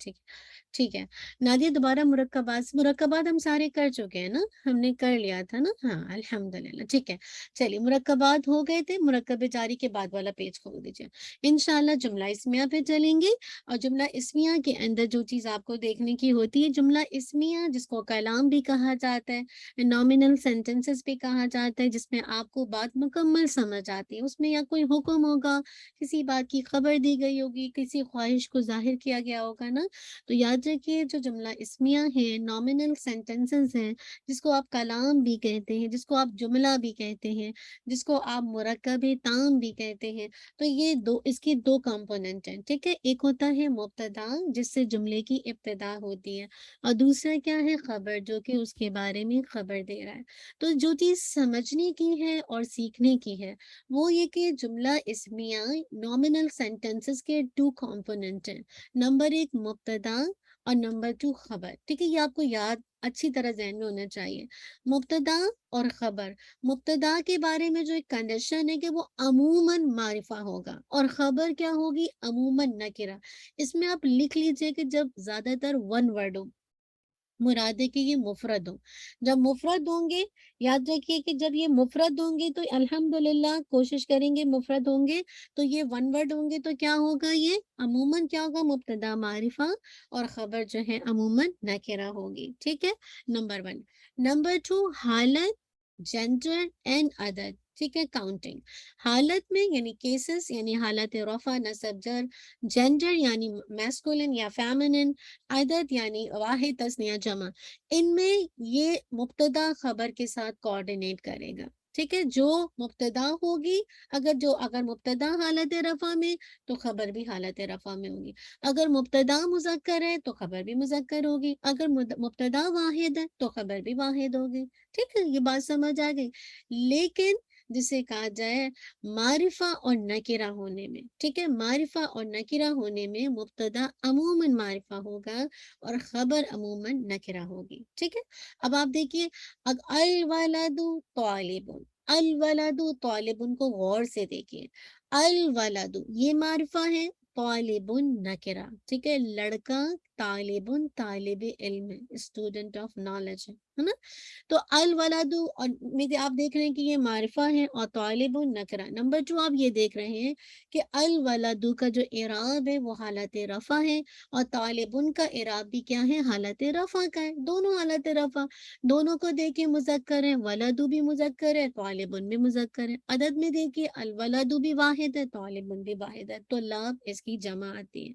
ٹھیک ہے نادیہ دوبارہ مرکبات ہم سارے کر چکے ہیں نا. ہم نے کر لیا تھا نا. ہاں الحمدللہ ٹھیک ہے. چلیے مرکبات ہو گئے تھے. مرکب جاری کے بعد والا پیج کھول دیجیے. انشاءاللہ جملہ اسمیہ پہ چلیں گے اور جملہ اسمیہ کے اندر جو چیز آپ کو دیکھنے کی ہوتی ہے جملہ اسمیہ جس کو کلام بھی کہا جاتا ہے نامنل سینٹینسز بھی کہا جاتا ہے جس میں آپ کو بات مکمل سمجھ آتی ہے. اس میں یا کوئی حکم ہوگا کسی بات کی خبر دی گئی ہوگی کسی خواہش کو ظاہر کیا گیا ہوگا ہوگا نا. تو یاد رکھیے جو جملہ اسمیہ ہیں، نامنل سینٹینسز ہیں، جس کو آپ کلام بھی کہتے ہیں، جس کو آپ جملہ بھی کہتے ہیں، جس کو آپ مرکب تام بھی کہتے ہیں، تو یہ اس کی دو کمپوننٹ ہیں. ٹھیک ہے، ایک ہوتا ہے مبتدا جس سے جملے کی ابتدا ہوتی ہے، اور دوسرا کیا ہے خبر، جو کہ اس کے بارے میں خبر دے رہا ہے. تو جو چیز سمجھنے کی ہے اور سیکھنے کی ہے وہ یہ کہ جملہ اسمیہ نامنل سینٹینسز کے 2 کمپوننٹ ہیں. نمبر 1 مبتدا اور نمبر 2 خبر. ٹھیک ہے، یہ آپ کو یاد اچھی طرح ذہن میں ہونا چاہیے. مبتدا اور خبر. مبتدا کے بارے میں جو ایک کنڈیشن ہے کہ وہ عموماً معرفہ ہوگا، اور خبر کیا ہوگی، عموماً نکرہ. اس میں آپ لکھ لیجئے کہ جب زیادہ تر ون ورڈ ہو، مراد ہے کہ یہ مفرد ہو. جب مفرد ہوں گے، یاد رکھیے کہ جب یہ مفرد ہوں گے تو الحمدللہ کوشش کریں گے مفرد ہوں گے تو یہ ون ورڈ ہوں گے تو کیا ہوگا، یہ عموماً کیا ہوگا، مبتدا معرفہ، اور خبر جو ہے عموماً نکرہ ہوگی. ٹھیک ہے، نمبر 1. نمبر 2 حالت، جینڈر اینڈ عدد. ٹھیک ہے، کاؤنٹنگ. حالت میں یعنی کیسز یعنی حالت رفع نصب جر، جینڈر یعنی میسکولن یا فیمنن، عدد یعنی واحد تثنیہ جمع. ان میں یہ مبتدا خبر کے ساتھ کوآرڈینیٹ کرے گا. ٹھیک ہے، جو مبتدا ہوگی، اگر مبتدا حالت رفع میں تو خبر بھی حالت رفع میں ہوگی. اگر مبتدا مذکر ہے تو خبر بھی مذکر ہوگی. اگر مبتدا واحد ہے تو خبر بھی واحد ہوگی. ٹھیک ہے، یہ بات سمجھ آ گئی. لیکن جسے کہا جائے معرفہ اور نکرہ ہونے میں، ٹھیک ہے، معرفہ اور نکرہ ہونے میں مبتدا عموماً معرفہ ہوگا اور خبر عموماً نکرہ ہوگی. ٹھیک ہے، اب آپ دیکھیے الولد طالب. الولد طالب کو غور سے دیکھیے. الولد یہ معرفہ ہے، طالب نکرہ. ٹھیک ہے، لڑکا طالب طالب علم ہے، اسٹوڈنٹ آف نالج ہے نا. تو الولد، اور آپ دیکھ رہے ہیں کہ یہ معرفہ ہے اور طالب نکرہ. نمبر 2 آپ یہ دیکھ رہے ہیں کہ الولد کا جو اعراب ہے وہ حالت رفع ہے، اور طالب کا اعراب بھی کیا ہے، حالت رفع کا ہے. دونوں حالت رفع، دونوں کو دیکھیں مذکر ہے، ولد بھی مذکر ہے، طالب بھی مذکر ہے. عدد میں دیکھیے الولد بھی واحد ہے، طالب بھی واحد ہے، تو لام اس کی جمع آتی ہے.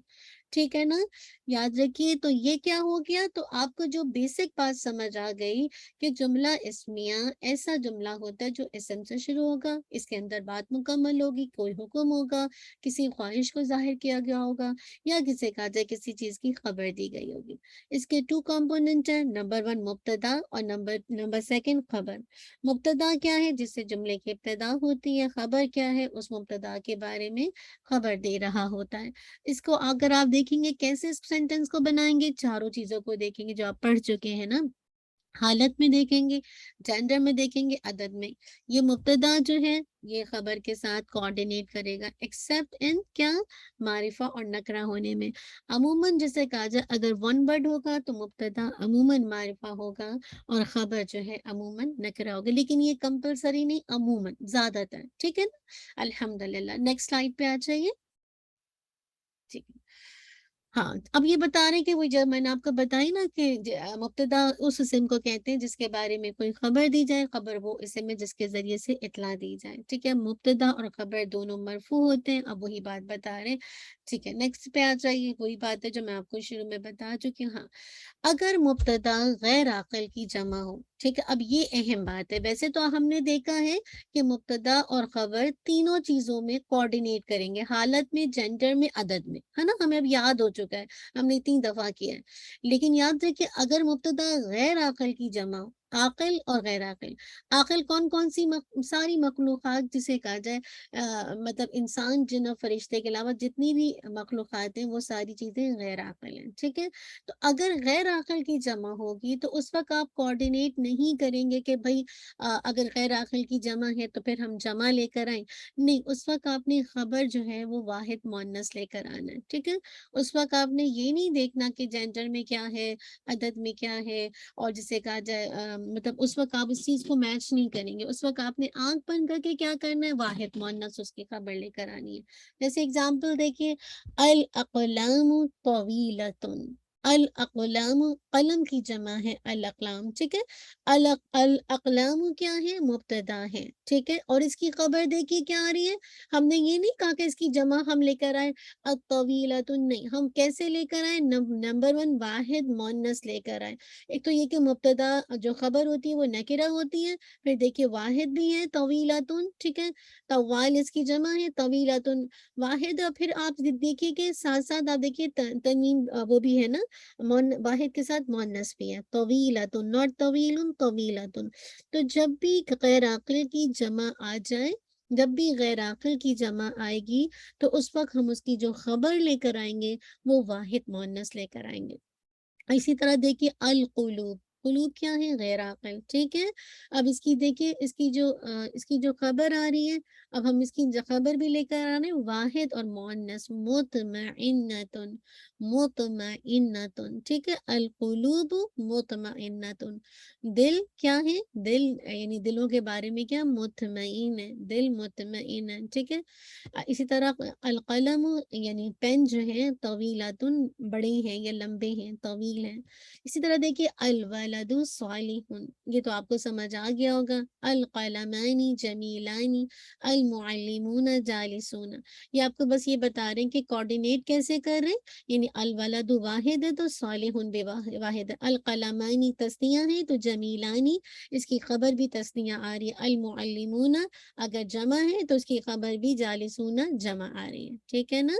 ٹھیک ہے نا، یاد رکھیے. تو یہ کیا ہو گیا، تو آپ کو جو بیسک بات سمجھ آ گئی کہ جملہ اسمیہ ایسا جملہ ہوتا ہے جو اسم سے شروع ہوگا، اس کے اندر بات مکمل ہوگی، کوئی حکم ہوگا، کسی خواہش کو ظاہر کیا گیا ہوگا، یا کسی کہا جائے کسی چیز کی خبر دی گئی ہوگی. اس کے 2 کمپوننٹ ہیں، نمبر 1 مبتدا اور نمبر 2 خبر. مبتدا کیا ہے، جس سے جملے کی ابتدا ہوتی ہے. خبر کیا ہے، اس مبتدا کے بارے میں خبر دے رہا ہوتا ہے. اس کو اگر آپ دیکھیں گے کیسے اس سینٹنس کو بنائیں گے، چاروں چیزوں کو دیکھیں گے جو آپ پڑھ چکے ہیں نا. حالت میں دیکھیں گے، جینڈر میں دیکھیں گے، عدد میں. یہ مبتدا جو ہے یہ خبر کے ساتھ کوآرڈینیٹ کرے گا ایکسیپٹ ان کیا، معرفہ اور نکرہ ہونے میں. عموماً جسے کہا جائے اگر ون ورڈ ہوگا تو مبتدا عموماً معرفہ ہوگا اور خبر جو ہے عموماً نکرہ ہوگا. لیکن یہ کمپلسری نہیں، عموماً زیادہ تر. ٹھیک ہے نا، الحمدللہ. نیکسٹ سلائیڈ پہ آ جائیے. ٹھیک ہے، ہاں اب یہ بتا رہے ہیں کہ وہ جب میں نے آپ کو بتائی نا کہ مبتدا اس اسم کو کہتے ہیں جس کے بارے میں کوئی خبر دی جائے، خبر وہ اسم ہے جس کے ذریعے سے اطلاع دی جائے. ٹھیک ہے، مبتدا اور خبر دونوں مرفوع ہوتے ہیں. اب وہی بات بتا رہے ہیں. ٹھیک ہے، نیکسٹ پہ آ جائیے. وہی بات ہے جو میں آپ کو شروع میں بتا چکی ہوں. ہاں، اگر مبتدا غیر عاقل کی جمع ہو. ٹھیک ہے، اب یہ اہم بات ہے. ویسے تو ہم نے دیکھا ہے کہ مبتدا اور خبر تینوں چیزوں میں کوآرڈینیٹ کریں گے، حالت میں، جینڈر میں، عدد میں، ہے نا. ہمیں اب یاد ہو چکا ہے، ہم نے 3 دفعہ کیا ہے. لیکن یاد رکھیں اگر مبتدا غیر عاقل کی جمع ہو، عاقل اور غیر عاقل. عاقل کون کون سی ساری مخلوقات جسے کہا جائے مطلب انسان، جن اور فرشتے کے علاوہ جتنی بھی مخلوقات ہیں وہ ساری چیزیں غیر عاقل ہیں. ٹھیک ہے، تو اگر غیر عاقل کی جمع ہوگی تو اس وقت آپ کوآرڈینیٹ نہیں کریں گے کہ بھائی اگر غیر عاقل کی جمع ہے تو پھر ہم جمع لے کر آئیں. نہیں، اس وقت آپ نے خبر جو ہے وہ واحد مؤنث لے کر آنا ہے. ٹھیک ہے، اس وقت آپ نے یہ نہیں دیکھنا کہ جینڈر میں کیا ہے، عدد میں کیا ہے، اور جسے کہا جائے مطلب اس وقت آپ اس چیز کو میچ نہیں کریں گے. اس وقت آپ نے آنکھ بند کر کے کیا کرنا ہے، واحد مؤنث اس کی خبر لے کر آنی ہے. جیسے اگزامپل دیکھیے، الاقلام طویلۃ. الاقلام قلم کی جمع ہے الاقلام، ٹھیک ہے. الاقلام کیا ہے؟ مبتدا ہے، ٹھیک ہے. اور اس کی خبر دیکھیے کیا آ رہی ہے. ہم نے یہ نہیں کہا کہ اس کی جمع ہم لے کر آئے الطویلۃ، نہیں، ہم کیسے لے کر آئے؟ نمبر 1 واحد مؤنث لے کر آئے. ایک تو یہ کہ مبتدا جو خبر ہوتی ہے وہ نکرہ ہوتی ہے، پھر دیکھیے واحد بھی ہے طویلۃ، ٹھیک ہے. طوال اس کی جمع ہے طویلۃ واحد. اور پھر آپ دیکھیے کہ ساتھ ساتھ آپ دیکھیے تنوین وہ بھی ہے نا، واحد کے ساتھ مؤنث بھی ہے طویلۃ، ناٹ طویل، طویلۃ. تو جب بھی غیر عاقل کی جمع آ جائے، جب بھی غیر عاقل کی جمع آئے گی تو اس وقت ہم اس کی جو خبر لے کر آئیں گے وہ واحد مؤنث لے کر آئیں گے. اسی طرح دیکھیے القلوب، قلوب کیا ہے؟ غیر عاقل، ٹھیک ہے. اب اس کی دیکھیے اس کی جو خبر آ رہی ہے، اب ہم اس کی خبر بھی لے کر آ رہے ہیں واحد اور مؤنث، مطمئنۃ، مطمئنۃ، ٹھیک ہے. القلوب مطمئنۃ، دل کیا ہے؟ دل یعنی دلوں کے بارے میں کیا؟ مطمئن ہے، دل مطمئن ہے، ٹھیک ہے. اسی طرح القلم یعنی پین جو ہے طویلۃ، بڑے ہیں یا لمبے ہیں، طویل ہیں. اسی طرح دیکھیے الولد صالح، یہ تو آپ کو سمجھ آ گیا ہوگا. القلمان جمیلان، المعلمون جالسون. یہ آپ کو بس یہ بتا رہے ہیں کہ کوآرڈینیٹ کیسے کر رہے ہیں. یعنی الولد واحد ہے تو صالح بھی واحد ہے. القلمان تثنیہ ہے تو جمیلانی اس کی خبر بھی تثنیہ آ رہی ہے. المعلمون اگر جمع ہے تو اس کی خبر بھی جالسون جمع آ رہی ہے، ٹھیک ہے نا.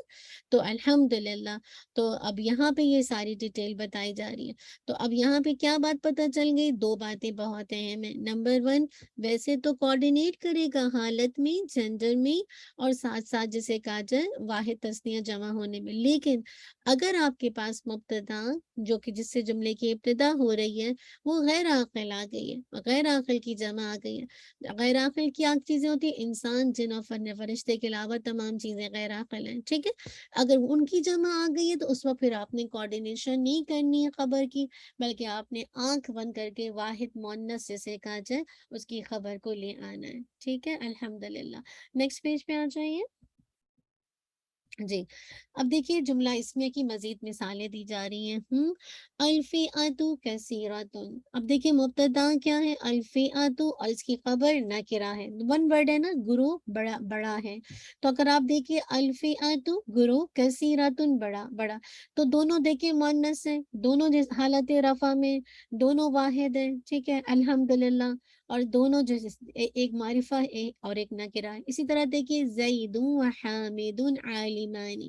تو الحمدللہ، تو اب یہاں پہ یہ ساری ڈیٹیل بتائی جا رہی ہے. تو اب یہاں پہ کیا بات پتہ چل گئی؟ 2 باتیں بہت اہم ہیں. نمبر 1 ویسے تو کوآرڈینیٹ کرے گا حالت میں، جنڈر میں، اور ساتھ ساتھ جسے کہا جائے واحد تثنیہ جمع ہونے میں. لیکن اگر آپ کے پاس مبتدا جو کہ جس سے جملے کی ابتدا ہو رہی ہے وہ غیر عاقل آ گئی ہے، غیر عاقل کی جمع آ گئی ہے. غیر عاقل کیا چیزیں ہوتی ہیں؟ انسان، جن اور فرشتے کے علاوہ تمام چیزیں غیر عاقل ہیں، ٹھیک ہے. اگر ان کی جمع آ گئی ہے تو اس وقت پھر آپ نے کوآرڈینیشن نہیں کرنی ہے خبر کی، بلکہ آپ نے آنکھ بند کر کے واحد مؤنث جسے کہا جائے اس کی خبر کو لے آنا ہے، ٹھیک ہے. الحمدللہ. نیکسٹ پیج پہ آ جائیے. جی اب دیکھیے جملہ اسمیہ کی مزید مثالیں دی جا رہی ہیں. الفئۃ کثیرۃ. اب دیکھیے مبتدا کیا ہے؟ الفئۃ، اور اس کی خبر نکرہ ہے. 1 ورڈ ہے نا، گروہ بڑا ہے. تو اگر آپ دیکھیے الفئۃ گروہ، کثیرۃ بڑا، تو دونوں دیکھیے مؤنث ہیں، دونوں حالت رفع میں، دونوں واحد ہیں، ٹھیک ہے. الحمدللہ. اور دونوں جو ایک معرفہ ہے اور ایک نکرہ ہے. اسی طرح دیکھیے زید و حامد عالمان.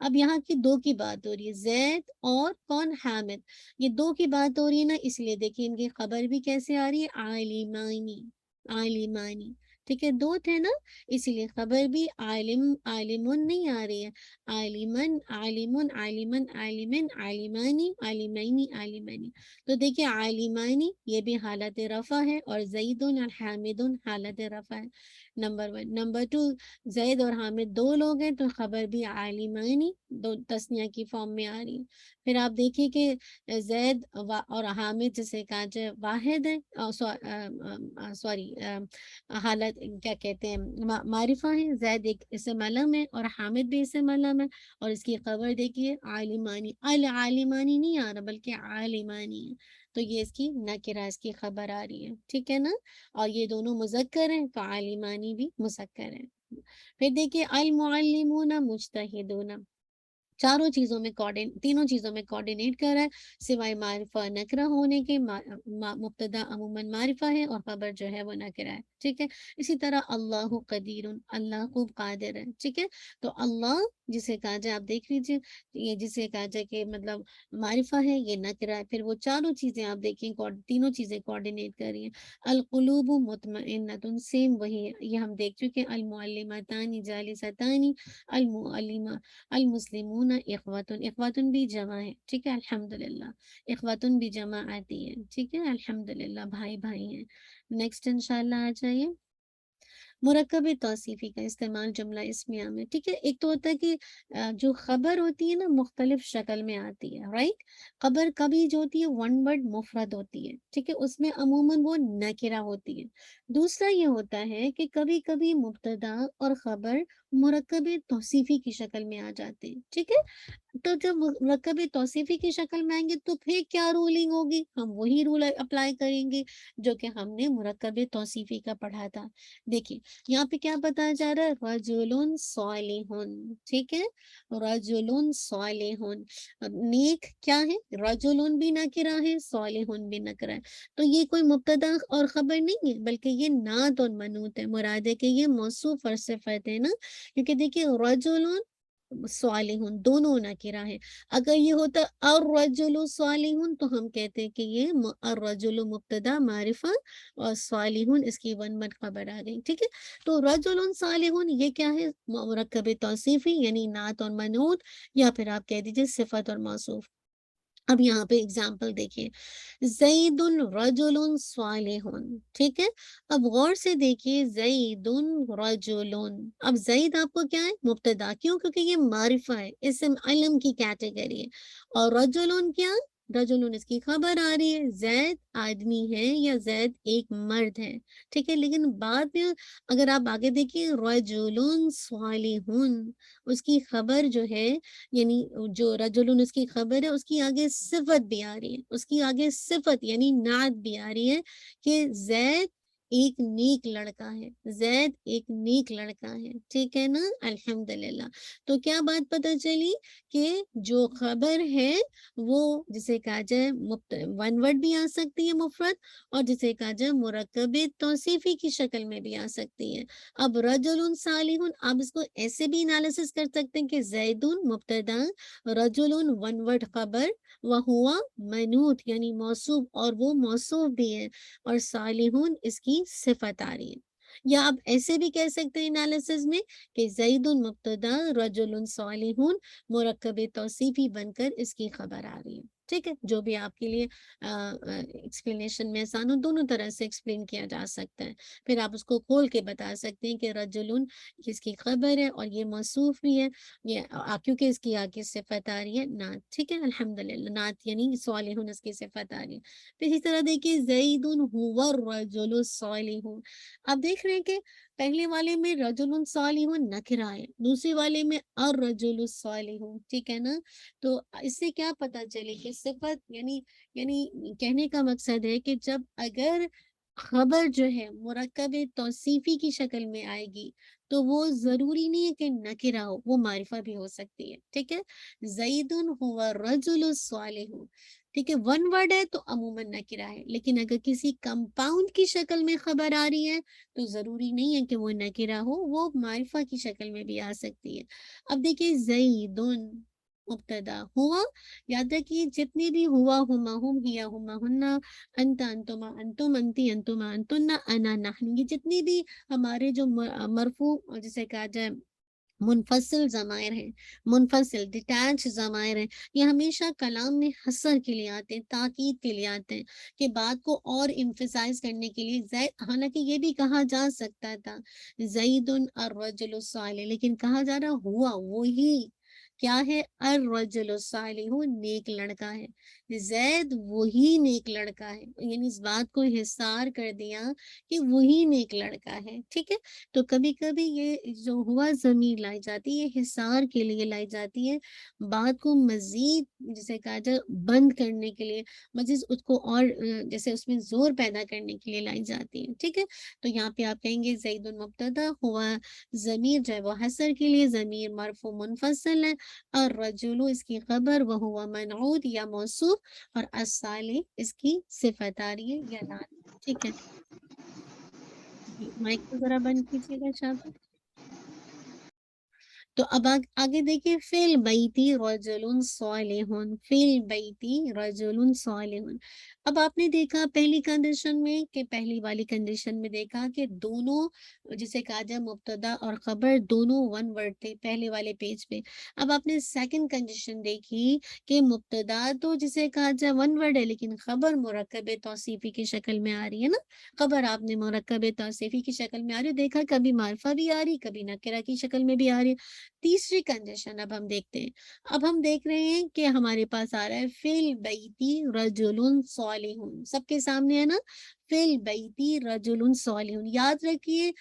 اب یہاں کی 2 کی بات ہو رہی ہے، زید اور کون؟ حامد. یہ 2 کی بات ہو رہی ہے نا، اس لیے دیکھیے ان کی خبر بھی کیسے آ رہی ہے؟ عالمانی، عالمانی، ٹھیک ہے. 2 تھے نا، اسی لیے خبر بھی عالمون نہیں آ رہی ہے، عالمن، عالمن، عالمن، عالمن، عالمانی، عالمینی، عالمانی. تو دیکھیے عالمانی یہ بھی حالت رفع ہے اور زید اور حامد حالت رفع ہے. نمبر 1. نمبر 2 زید اور حامد 2 لوگ ہیں تو خبر بھی عالمانی 2 تثنیہ کی فارم میں آ رہی ہے. پھر آپ دیکھیے کہ زید اور حامد جسے کہا جائے واحد ہے، سوری حالت کیا کہتے ہیں معرفہ ہے. زید ایک اسم علم ہے اور حامد بھی اسم علم ہے. اور اس کی خبر دیکھیے عالمانی، العالمانی نہیں آ رہا بلکہ عالمانی ہے. تو یہ اس کی نکرہ، اس کی خبر آ رہی ہے، ٹھیک ہے نا. اور یہ دونوں مذکر ہیں تو عالمانی بھی مذکر ہے. پھر دیکھیے المعلمون مجتہدون. چاروں چیزوں میں تینوں چیزوں میں کوآرڈینیٹ کر رہا ہے سوائے معرفہ نکرہ ہونے کے. مبتدا عموماً معرفہ ہے اور خبر جو ہے وہ نکرہ ہے، ٹھیک ہے. اسی طرح اللہ قدیر، اللہ خوب قادر ہے، ٹھیک ہے. تو اللہ جسے کہا جائے آپ دیکھ لیجیے، یہ جسے کہا جائے کہ مطلب معرفہ ہے، یہ نکرہ ہے. پھر وہ چاروں چیزیں آپ دیکھیں تینوں چیزیں کوآرڈینیٹ کر رہی ہیں. القلوب مطمئنۃ، سیم وہی ہے، یہ ہم دیکھ چکے. المعلمتان جالستان، المعلمہ، المسلمون اخواتن، اخواتن بھی جمع ہے، ٹھیک ہے. الحمدللہ اخواتن بھی جمع آتی ہے، ٹھیک ہے. الحمدللہ بھائی بھائی ہیں. نیکسٹ انشاءاللہ آ جائیے. مرکب توصیفی کا استعمال جملہ اسمیہ میں، ٹھیک ہے. ایک تو ہوتا ہے کہ جو خبر ہوتی ہے نا مختلف شکل میں آتی ہے، رائٹ. خبر کبھی جو ہوتی ہے 1 ورڈ مفرد ہوتی ہے، ٹھیک ہے، اس میں عموماً وہ نکرہ ہوتی ہے. دوسرا یہ ہوتا ہے کہ کبھی کبھی مبتدا اور خبر مرکب توصیفی کی شکل میں آ جاتے ہیں. ٹھیک ہے, تو جب مرکب توصیفی کی شکل میں آئیں گے تو پھر کیا رولنگ ہوگی, ہم وہی رول اپلائی کریں گے جو کہ ہم نے مرکب توصیفی کا پڑھا تھا. دیکھیے یہاں پہ کیا بتایا جا رہا ہے, رجل صالح. ٹھیک ہے, رجل صالح, نیک کیا ہے, رجل بھی نکرہ ہے, صالح بھی نکرہ ہے. تو یہ کوئی مبتدا اور خبر نہیں ہے بلکہ یہ نعت اور منعوت ہے. مراد ہے کہ یہ موصوف اور صفت ہے نا, کیونکہ دیکھیے رجل صالحون دونوں نکرہ ہے. اگر یہ ہوتا الرجل صالحون تو ہم کہتے ہیں کہ یہ الرجل مبتدا معرفہ اور صالحون اس کی ون من خبر آ گئی. ٹھیک ہے, تو رجل صالحون یہ کیا ہے, مرکب توصیفی یعنی نعت اور منعوت, یا پھر آپ کہہ دیجئے صفت اور موصوف. اب یہاں پہ اگزامپل دیکھیے, زید رجل صالح. ٹھیک ہے, اب غور سے دیکھیے, زید رجل. اب زید آپ کو کیا ہے, مبتدا. کیوں, کیونکہ یہ معرفہ ہے, اسم علم کی کیٹیگری ہے. اور رجل کیا, رجل اس کی خبر آ رہی ہے, زید آدمی ہے یا زید ایک مرد ہے. ٹھیک ہے, لیکن بعد میں اگر آپ آگے دیکھیے, رجل صالح, اس کی خبر جو ہے, یعنی جو رجل اس کی خبر ہے اس کی آگے صفت بھی آ رہی ہے, اس کی آگے صفت یعنی نعت بھی آ رہی ہے کہ زید ایک نیک لڑکا ہے, زید ایک نیک لڑکا ہے. ٹھیک ہے نا, الحمدللہ. تو کیا بات پتہ چلی کہ جو خبر ہے وہ جسے کہا جائے ون ورڈ بھی آ سکتی ہے مفرد, اور جسے کہا جائے مرکب توصیفی کی شکل میں بھی آ سکتی ہے. اب رجل صالح, آپ اس کو ایسے بھی انالیسس کر سکتے ہیں کہ زیدون مبتدا, رجل ون ورڈ خبر, وہوا منوط یعنی موصوف اور وہ موصوف بھی ہے, اور صالحون اس کی صفت آ رہی ہے. یا آپ ایسے بھی کہہ سکتے ہیں انالیسس میں کہ زید مبتدا رجل صالحون مرکب توصیفی بن کر اس کی خبر آ رہی ہے. ٹھیک ہے, جو بھی آپ کے لیے ایکسپلینیشن میں آسان ہو, دونوں طرح سے ایکسپلین کیا جا سکتا ہے. پھر آپ اس کو کھول کے بتا سکتے ہیں کہ رجلن کس کی خبر ہے اور یہ موصوف بھی ہے, یہ کیونکہ اس کی آگے صفت آ رہی ہے نعت. ٹھیک ہے, الحمدللہ, نعت یعنی صالحون اس کی صفت آ رہی ہے. پھر اسی طرح دیکھیے, زید هو الرجل الصالح. آپ دیکھ رہے ہیں کہ پہلے والے میں رجل صالح نکرہ ہے, دوسرے والے میں الرجل الصالح. ٹھیک ہے نا, تو اس سے کیا پتا چلے کہ صفت یعنی کہنے کا مقصد ہے کہ جب اگر خبر جو ہے مرکب توصیفی کی شکل میں آئے گی تو وہ ضروری نہیں ہے کہ نکرہ ہو, وہ معرفہ بھی ہو سکتی ہے. ٹھیک ہے, زید هو الرجل الصالح. ٹھیک ہے, ون ورڈ ہے تو عموماً نکرہ ہے, لیکن اگر کسی کمپاؤنڈ کی شکل میں خبر آ رہی ہے تو ضروری نہیں ہے کہ وہ نکرہ ہو, وہ معرفہ کی شکل میں بھی آ سکتی ہے. اب دیکھیے, زیدن مبتدا, ہوا, یاد رکھیے جتنی بھی ہوا, ہما, ہم, ہیا, ہما, ہننا, انت, انتما, انتم, انتی, انتما, انتنا, انا, نحن, یہ جتنی بھی ہمارے جو مرفوع جسے کہا جائے منفصل ضمائر ہیں, منفصل ڈیٹیچ ضمائر ہیں, یہ ہمیشہ کلام میں حصر کے لیے آتے ہیں, تاکید کے لیے آتے ہیں, کہ بات کو اور emphasize کرنے کے لیے. حالانکہ یہ بھی کہا جا سکتا تھا زید الرجل الصالح, لیکن کہا جا رہا ہوا وہی کیا ہے, الرجل الصالح, نیک لڑکا ہے. زید وہی نیک لڑکا ہے, یعنی اس بات کو حصار کر دیا کہ وہی نیک لڑکا ہے. ٹھیک ہے, تو کبھی کبھی یہ جو ہوا ضمیر لائی جاتی ہے حصار کے لیے لائی جاتی ہے, بات کو مزید جسے کہا جائے بند کرنے کے لیے, مزید اس کو اور جیسے اس میں زور پیدا کرنے کے لیے لائی جاتی ہے. ٹھیک ہے, تو یہاں پہ آپ کہیں گے زید المبتدا, ہوا ضمیر جو ہے وہ حصر کے لیے, ضمیر مرفوع منفصل ہے, اور رجولو اس کی خبر, وہ ہوا منعوت یا موصوف, اور الصالح اس کی صفت آ رہی ہے یا نعت. ٹھیک ہے, مائک کو ذرا بند کیجیے گا شاہ. تو اب آگے دیکھیے, فیل بیتی رجل صالح, فیل بیتی رجل صالح. اب آپ نے دیکھا پہلی کنڈیشن میں کہ پہلی والی کنڈیشن میں دیکھا کہ دونوں جسے کہا جائے مبتدا اور خبر دونوں ون ورڈ تھے پہلے والے پیج پہ. اب آپ نے سیکنڈ کنڈیشن دیکھی کہ مبتدا تو جسے کہا جائے ون ورڈ ہے, لیکن خبر مرکب توصیفی کی شکل میں آ رہی ہے نا, خبر آپ نے مرکب توصیفی کی شکل میں آ رہی ہے, دیکھا کبھی معرفہ بھی آ رہی, کبھی نکرہ کی شکل میں بھی آ رہی ہے. تیسری کنڈیشن اب ہم دیکھتے ہیں, اب ہم دیکھ رہے ہیں کہ ہمارے پاس آ رہا ہے فیل بیتی رجل صالح, سب کے سامنے ہے نا, فی البیتی رجل صالح. یاد رکھیے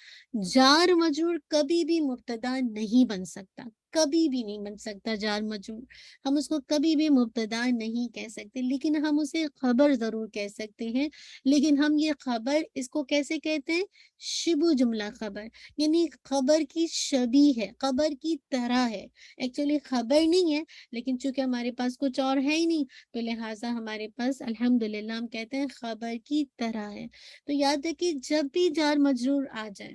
جار مجرور کبھی بھی مبتدا نہیں بن سکتا، کبھی بھی نہیں بن سکتا جار مجرور. ہم اس کو کبھی بھی مبتدا نہیں کہہ سکتے، لیکن ہم اسے خبر ضرور کہہ سکتے ہیں. لیکن ہم یہ خبر اس کو کیسے کہتے ہیں؟ شبہ جملہ خبر، یعنی خبر کی شبیہ ہے، خبر کی طرح ہے. ایکچولی خبر نہیں ہے، لیکن چونکہ ہمارے پاس کچھ اور ہے ہی نہیں، تو لہٰذا ہمارے پاس الحمدللہ ہم کہتے ہیں خبر کی طرح ہے. تو یاد ہے کہ جب بھی جار مجرور آ جائے،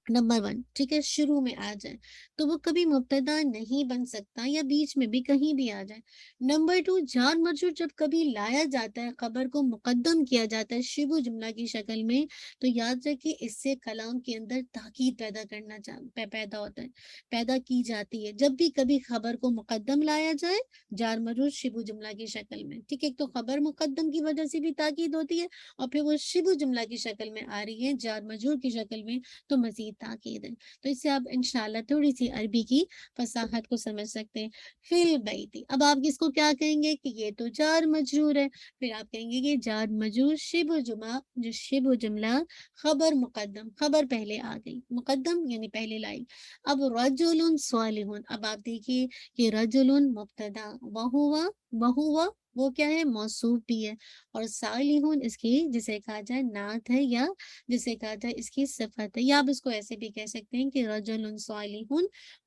نمبر 1 ٹھیک ہے، شروع میں آ جائے تو وہ کبھی مبتدا نہیں بن سکتا، یا بیچ میں بھی کہیں بھی آ جائے. نمبر 2 جار مجرور جب کبھی لایا جاتا ہے، خبر کو مقدم کیا جاتا ہے شبہ جملہ کی شکل میں، تو یاد رکھیے اس سے کلام کے اندر تاکید پیدا ہوتا ہے، پیدا کی جاتی ہے. جب بھی کبھی خبر کو مقدم لایا جائے جار مجرور شبہ جملہ کی شکل میں، ٹھیک ہے، ایک تو خبر مقدم کی وجہ سے بھی تاکید ہوتی ہے، اور پھر وہ شبہ جملہ کی شکل میں آ رہی ہے جار مجرور کی شکل میں، تو مزید تاکید ہے. تو اس سے آپ انشاءاللہ تھوڑی سی عربی کی فصاحت کو سمجھ سکتے ہیں. فی البیتی، اب آپ اس کو کیا کہیں گے کہ یہ تو جار مجرور ہے، پھر آپ کہیں گے کہ جار مجرور شبہ جملہ، جو شبہ جملہ خبر مقدم، خبر پہلے آ گئی، مقدم یعنی پہلے لائی. اب رجل صالح، اب آپ دیکھیے کہ رجل مبتدا، وہوا وہ کیا ہے؟ موصوف بھی ہے، اور صالح اس کی جسے کہا جائے نعت ہے، یا جسے کہا جائے اس کی صفت ہے. یا آپ اس کو ایسے بھی کہہ سکتے ہیں کہ رجل صالح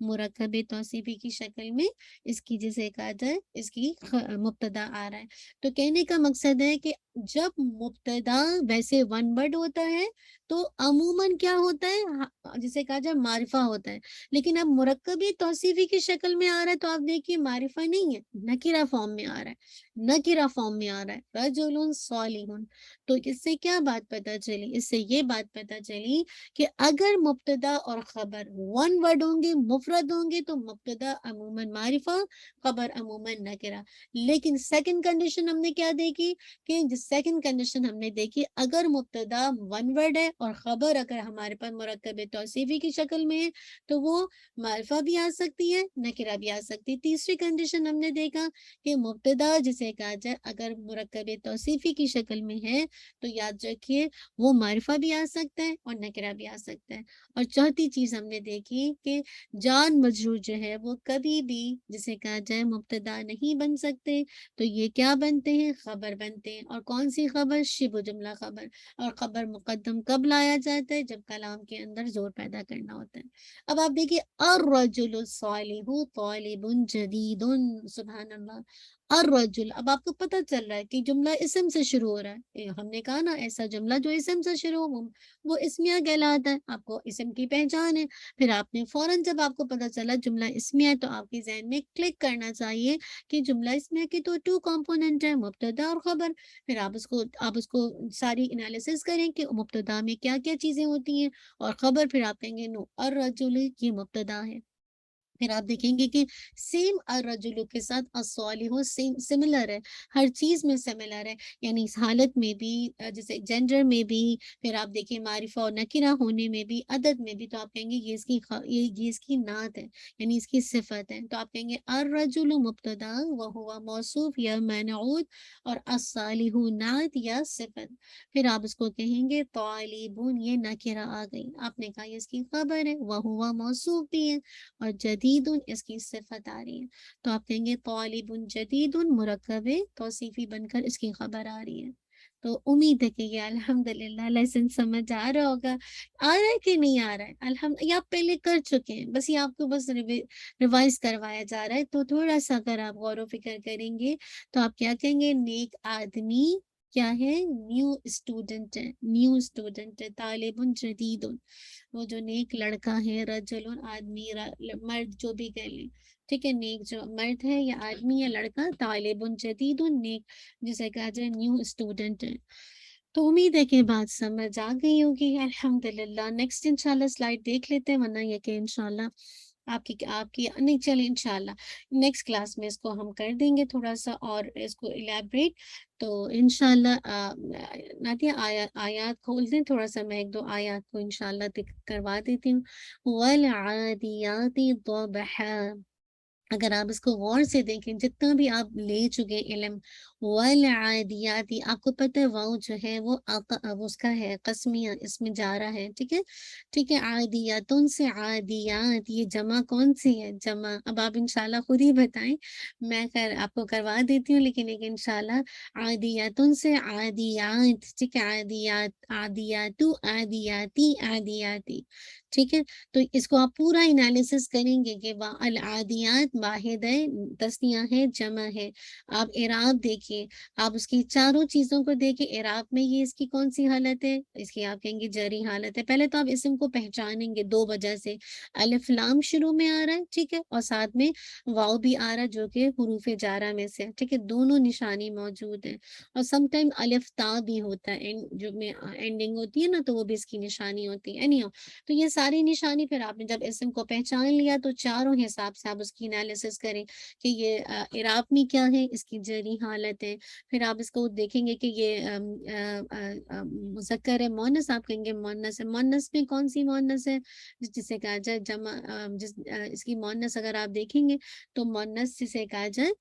مرکب توصیفی کی شکل میں اس کی جسے کہا جائے اس کی مبتدا آ رہا ہے. تو کہنے کا مقصد ہے کہ جب مبتدا ویسے ون ورڈ ہوتا ہے تو عموماً کیا ہوتا ہے؟ جسے کہا جائے معرفہ ہوتا ہے. لیکن اب مرکبی توصیفی کی شکل میں آ رہا ہے تو آپ دیکھیے معرفہ نہیں ہے، نکرہ فارم میں آ رہا ہے، نکرہ فارم میں آ رہا ہے، رجل صالح. تو اس سے کیا بات پتہ چلی؟ اس سے یہ بات پتہ چلی کہ اگر مبتدا اور خبر ون ورڈ ہوں گے، مفرد ہوں گے، تو مبتدا عموماً معرفہ، خبر عموماً نکرہ. لیکن سیکنڈ کنڈیشن ہم نے کیا دیکھی؟ کہ سیکنڈ کنڈیشن ہم نے دیکھی اگر مبتدا ون ورڈ ہے اور خبر اگر ہمارے پاس مرکب توصیفی کی شکل میں ہے تو وہ معرفہ بھی آ سکتی ہے، نکرہ بھی آ سکتی ہے. تیسری کنڈیشن ہم نے دیکھا کہ مبتدا جسے کہا جائے اگر مرکب توصیفی کی شکل میں ہے تو یاد رکھیے وہ معرفہ بھی آ سکتا ہے اور نکرہ بھی آ سکتا ہے. اور چوتھی چیز ہم نے دیکھی کہ جان مجرور جو ہے وہ کبھی بھی جسے کہا جائے مبتدا نہیں بن سکتے، تو یہ کیا بنتے ہیں؟ خبر بنتے ہیں. اور کون سی خبر؟ شبہ جملہ خبر. اور خبر مقدم کب لایا جاتا ہے؟ جب کلام کے اندر زور پیدا کرنا ہوتا ہے. اب آپ دیکھیے الرجل الصالح طالب جدید، سبحان اللہ. الرجل، اب آپ کو پتہ چل رہا ہے کہ جملہ اسم سے شروع ہو رہا ہے. ہم نے کہا نا ایسا جملہ جو اسم سے شروع ہو وہ اسمیہ کہلاتا ہے. آپ کو اسم کی پہچان ہے، پھر آپ نے فوراً جب آپ کو پتہ چلا جملہ اسمیہ ہے تو آپ کے ذہن میں کلک کرنا چاہیے کہ جملہ اسمیہ کی تو 2 کمپوننٹ ہیں، مبتدا اور خبر. پھر آپ اس کو ساری انالیسس کریں کہ مبتدا میں کیا کیا چیزیں ہوتی ہیں، اور خبر پھر آپ کہیں گے نو الرجل یہ مبتدا ہے. پھر آپ دیکھیں گے کہ سیم الرجل کے ساتھ الصالح سیم سملر ہے، ہر چیز میں سملر ہے، یعنی اس حالت میں بھی، جیسے جینڈر میں بھی، پھر آپ دیکھیں معرفہ اور نکرہ ہونے میں بھی، عدد میں بھی. تو آپ کہیں گے یہ اس کی نعت ہے، یعنی اس کی صفت ہے. تو آپ کہیں گے الرجل مبتدا وہو موصوف یا منعوت، اور الصالح نعت یا صفت. پھر آپ اس کو کہیں گے طالبون، یہ نکرہ آ گئی، آپ نے کہا یہ اس کی خبر ہے، وہو موصوف بھی ہے، اور جدید اس کی صفت آ رہی ہے. تو آپ کہیں گے طالب جدید مرکب توصیفی بن کر اس کی خبر آ رہی ہے. تو امید ہے کہ یہ الحمدللہ لیسن سمجھ آ رہا ہوگا. آ رہا ہے کہ نہیں آ رہا ہے؟ یہ آپ پہلے کر چکے ہیں، بس یہ آپ کو بس ریوائز کروایا جا رہا ہے. تو تھوڑا سا اگر آپ غور و فکر کریں گے تو آپ کیا کہیں گے؟ نیک آدمی کیا ہے؟ نیو اسٹوڈنٹ ہے، نیو اسٹوڈنٹ ہے. طالب جدید، وہ جو نیک لڑکا ہے، رجل آدمی، مرد جو بھی کہہ لیں، ٹھیک ہے، نیک جو مرد ہے یا آدمی یا لڑکا، طالب جدید نیک جسے کہا جائے نیو اسٹوڈنٹ ہے. تو امید ہے کہ بات سمجھ آ گئی ہوگی الحمدللہ. نیکسٹ انشاءاللہ سلائڈ دیکھ لیتے ہیں، ورنہ یہ کہ انشاءاللہ آپ کی نہیں چلیں انشاءاللہ نیکسٹ کلاس میں اس کو ہم کر دیں گے تھوڑا سا اور اس کو الیبریٹ. تو انشاءاللہ ناتیہ آیات کھول دیں تھوڑا سا، میں 1-2 آیات کو انشاءاللہ کروا دیتی ہوں. وَالْعَادِيَاتِ ضَبْحًا، اگر آپ اس کو غور سے دیکھیں، جتنا بھی آپ لے چکے علم، والعادیاتی، آپ کو پتہ ہے واؤ جو ہے وہ اس کا ہے قسمیہ، اس میں جا رہا ہے، ٹھیک ہے، ٹھیک ہے، عادیاتن سے عادیات، یہ جمع کون سی ہے؟ جمع اب آپ انشاءاللہ خود ہی بتائیں، میں آپ کو کروا دیتی ہوں، لیکن ایک انشاءاللہ عادیاتن سے عادیات، ٹھیک ہے، عادیات، عادیاتو، عادیاتی، عادیاتی، ٹھیک ہے۔ تو اس کو آپ پورا انالیسس کریں گے کہ العادیات واحد ہے، تسنیہ ہے، جمع ہے۔ آپ اعراب دیکھیے، آپ اس کی چاروں چیزوں کو دیکھیں، اعراب میں یہ اس کی کون سی حالت ہے؟ اس کی آپ کہیں گے جری حالت ہے۔ پہلے تو آپ اسم کو پہچانیں گے دو وجہ سے، الف لام شروع میں آ رہا ہے، ٹھیک ہے، اور ساتھ میں واؤ بھی آ رہا ہے جو کہ حروف جارہ میں سے ہے، ٹھیک ہے، دونوں نشانی موجود ہیں، اور سم ٹائم الف تا بھی ہوتا ہے، جو میں اینڈنگ ہوتی ہے نا، تو وہ بھی اس کی نشانی ہوتی ہے، تو یہ ساری نشانی پھر آپ نے جب اسم کو پہچان لیا تو چاروں حساب سے آپ اس کی انالیسس کریں کہ یہ اعراب میں کیا ہے، اس کی جری حالت ہے، پھر آپ اس کو دیکھیں گے کہ یہ مذکر ہے، مونس آپ کہیں گے مونس ہے، مونس میں کون سی مونس ہے؟ جسے کہا جائے جمع، اس کی مونس اگر آپ دیکھیں گے تو مونس جسے کہا جائے،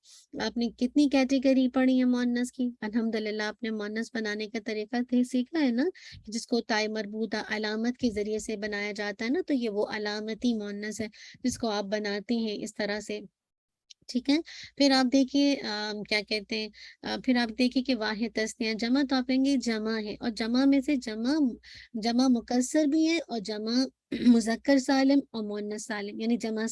آپ نے کتنی کیٹیگری پڑھی ہے مونس کی؟ الحمدللہ آپ نے مونس بنانے کا طریقہ سیکھا ہے نا، جس کو تائے مربوطہ علامت کے ذریعے سے بنایا جاتا ہے نا، تو یہ وہ علامتی مؤنث ہے جس کو آپ بناتے ہیں اس طرح سے، ٹھیک ہے۔ پھر آپ دیکھیے کیا کہتے ہیں، پھر آپ دیکھیے کہ واحد تسنیہ جمع، تو آپ کہیں گے جمع ہے، اور جمع میں سے جمع مکسر بھی ہے، اور جمع مذکر سالم اور مؤنث سالم، یعنی جمع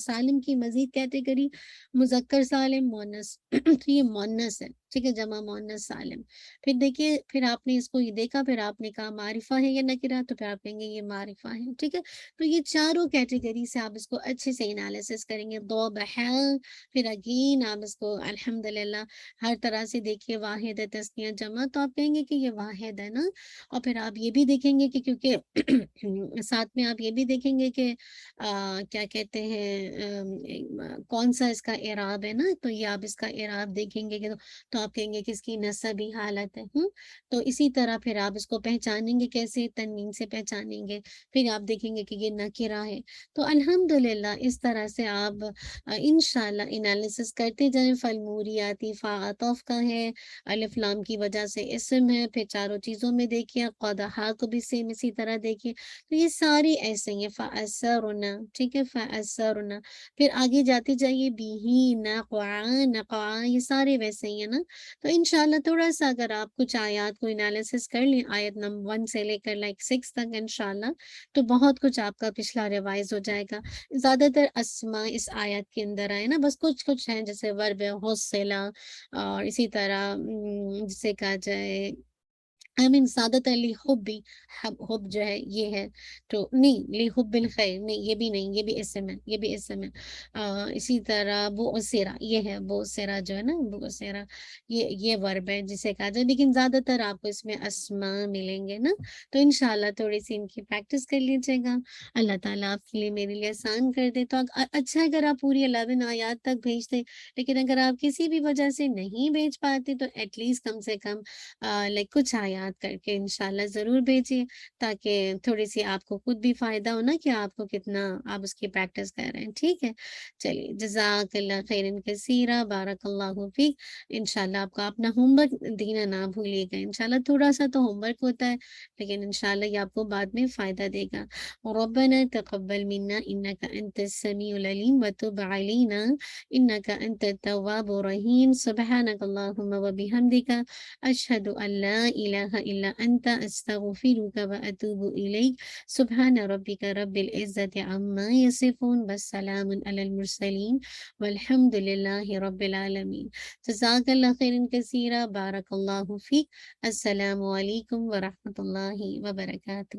سالم کی مزید کیٹیگری مذکر سالم مؤنث تو یہ مؤنث ہے، ٹھیک ہے، جمع مؤنث سالم۔ پھر دیکھیے، پھر آپ نے اس کو یہ دیکھا، پھر آپ نے کہا معرفہ ہے یا نکرہ، تو پھر آپ کہیں گے یہ معرفہ ہے، ٹھیک ہے۔ تو یہ چاروں کیٹیگری سے آپ اس کو اچھے سے انالیسس کریں گے، دو بحال، پھر اگین آپ اس کو الحمدللہ ہر طرح سے دیکھیے، واحد ہے تسنیہ جمع، تو آپ کہیں گے کہ یہ واحد ہے نا، اور پھر آپ یہ بھی دیکھیں گے کہ کیونکہ ساتھ میں آپ یہ بھی دیکھیں گے کہ کیا کہتے ہیں کون سا اس کا اعراب ہے نا، تو یہ آپ اس کا اعراب دیکھیں گے کہ تو آپ کہیں گے کہ اس کی نسبی حالت ہے، تو اسی طرح پھر آپ اس کو پہچانیں گے، کیسے؟ تنوین سے پہچانیں گے، پھر آپ دیکھیں گے کہ یہ نکرہ ہے۔ تو الحمدللہ اس طرح سے آپ انشاءاللہ انالیسس کرتے جائیں۔ فالموریاتی، فا عطف کا ہے، الف لام کی وجہ سے اسم ہے، پھر چاروں چیزوں میں دیکھیے، قدحا کو بھی سیم اسی طرح دیکھیے، تو یہ ساری ایسے ہیں، فأثرنا، ٹھیک ہے، فأثرنا، پھر آگے جاتے جائیے، بیہی، نقعا، نقعا، یہ سارے ویسے ہی ہیں نا۔ تو انشاءاللہ تھوڑا سا اگر آپ کچھ آیات کو انالیسس کر لیں، آیت نمبر 1 سے لے کر 6 تک انشاءاللہ، تو بہت کچھ آپ کا پچھلا ریوائز ہو جائے گا۔ زیادہ تر اسماء اس آیت کے اندر آئے نا، بس کچھ ہیں جیسے ورب حوصلہ، اور اسی طرح جسے کہا جائے زیادہ تر لی حبی، حب جو ہے یہ ہے، تو نہیں لی حب الخیر نہیں، یہ بھی نہیں، یہ بھی اسم ہے، یہ بھی اسم ہے۔ اسی طرح بو اسیرا، یہ ہے بو اسیرا جو ہے نا، بو اسیرا، یہ ورب ہے جسے کہا جائے، لیکن زیادہ تر آپ کو اس میں اسماء ملیں گے نا، تو انشاءاللہ تھوڑی سی ان کی پریکٹس کر لیجیے گا، اللہ تعالیٰ آپ کے لیے میرے لیے آسان کر دے۔ تو اچھا اگر آپ پوری 11 آیات تک بھیج دیں، لیکن اگر آپ کسی بھی وجہ سے نہیں بھیج پاتے تو ایٹ لیسٹ کم سے کم کچھ آیات کر کے انشاءاللہ ضرور بھیجیے، تاکہ تھوڑی سی آپ کو خود بھی فائدہ ہو نا کہ آپ کو کتنا آپ اس کی پریکٹس کر رہے ہیں، ٹھیک ہے۔ چلیے، جزاک اللہ خیرن کثیرہ، بارک اللہ فیک۔ انشاءاللہ آپ کو اپنا ہوم ورک دینا نہ بھولیے گا، انشاءاللہ تھوڑا سا تو ہوم ورک ہوتا ہے، لیکن انشاءاللہ یہ آپ کو بعد میں فائدہ دے گا۔ ربنا تقبل منا انک انت السمیع العلیم وتب علینا انک انت التواب الرحیم، سبحانک اللہم وبحمدک، اشہد ان لا الہ الا انت، استغفرک واتوب الیک، سبحان ربک رب العزت عما یصفون، والسلام علی المرسلین، والحمد للہ رب العالمین۔ جزاک اللہ خیرا کثیرا، بارک اللہ فیک، السلام علیکم ورحمۃ اللہ وبرکاتہ۔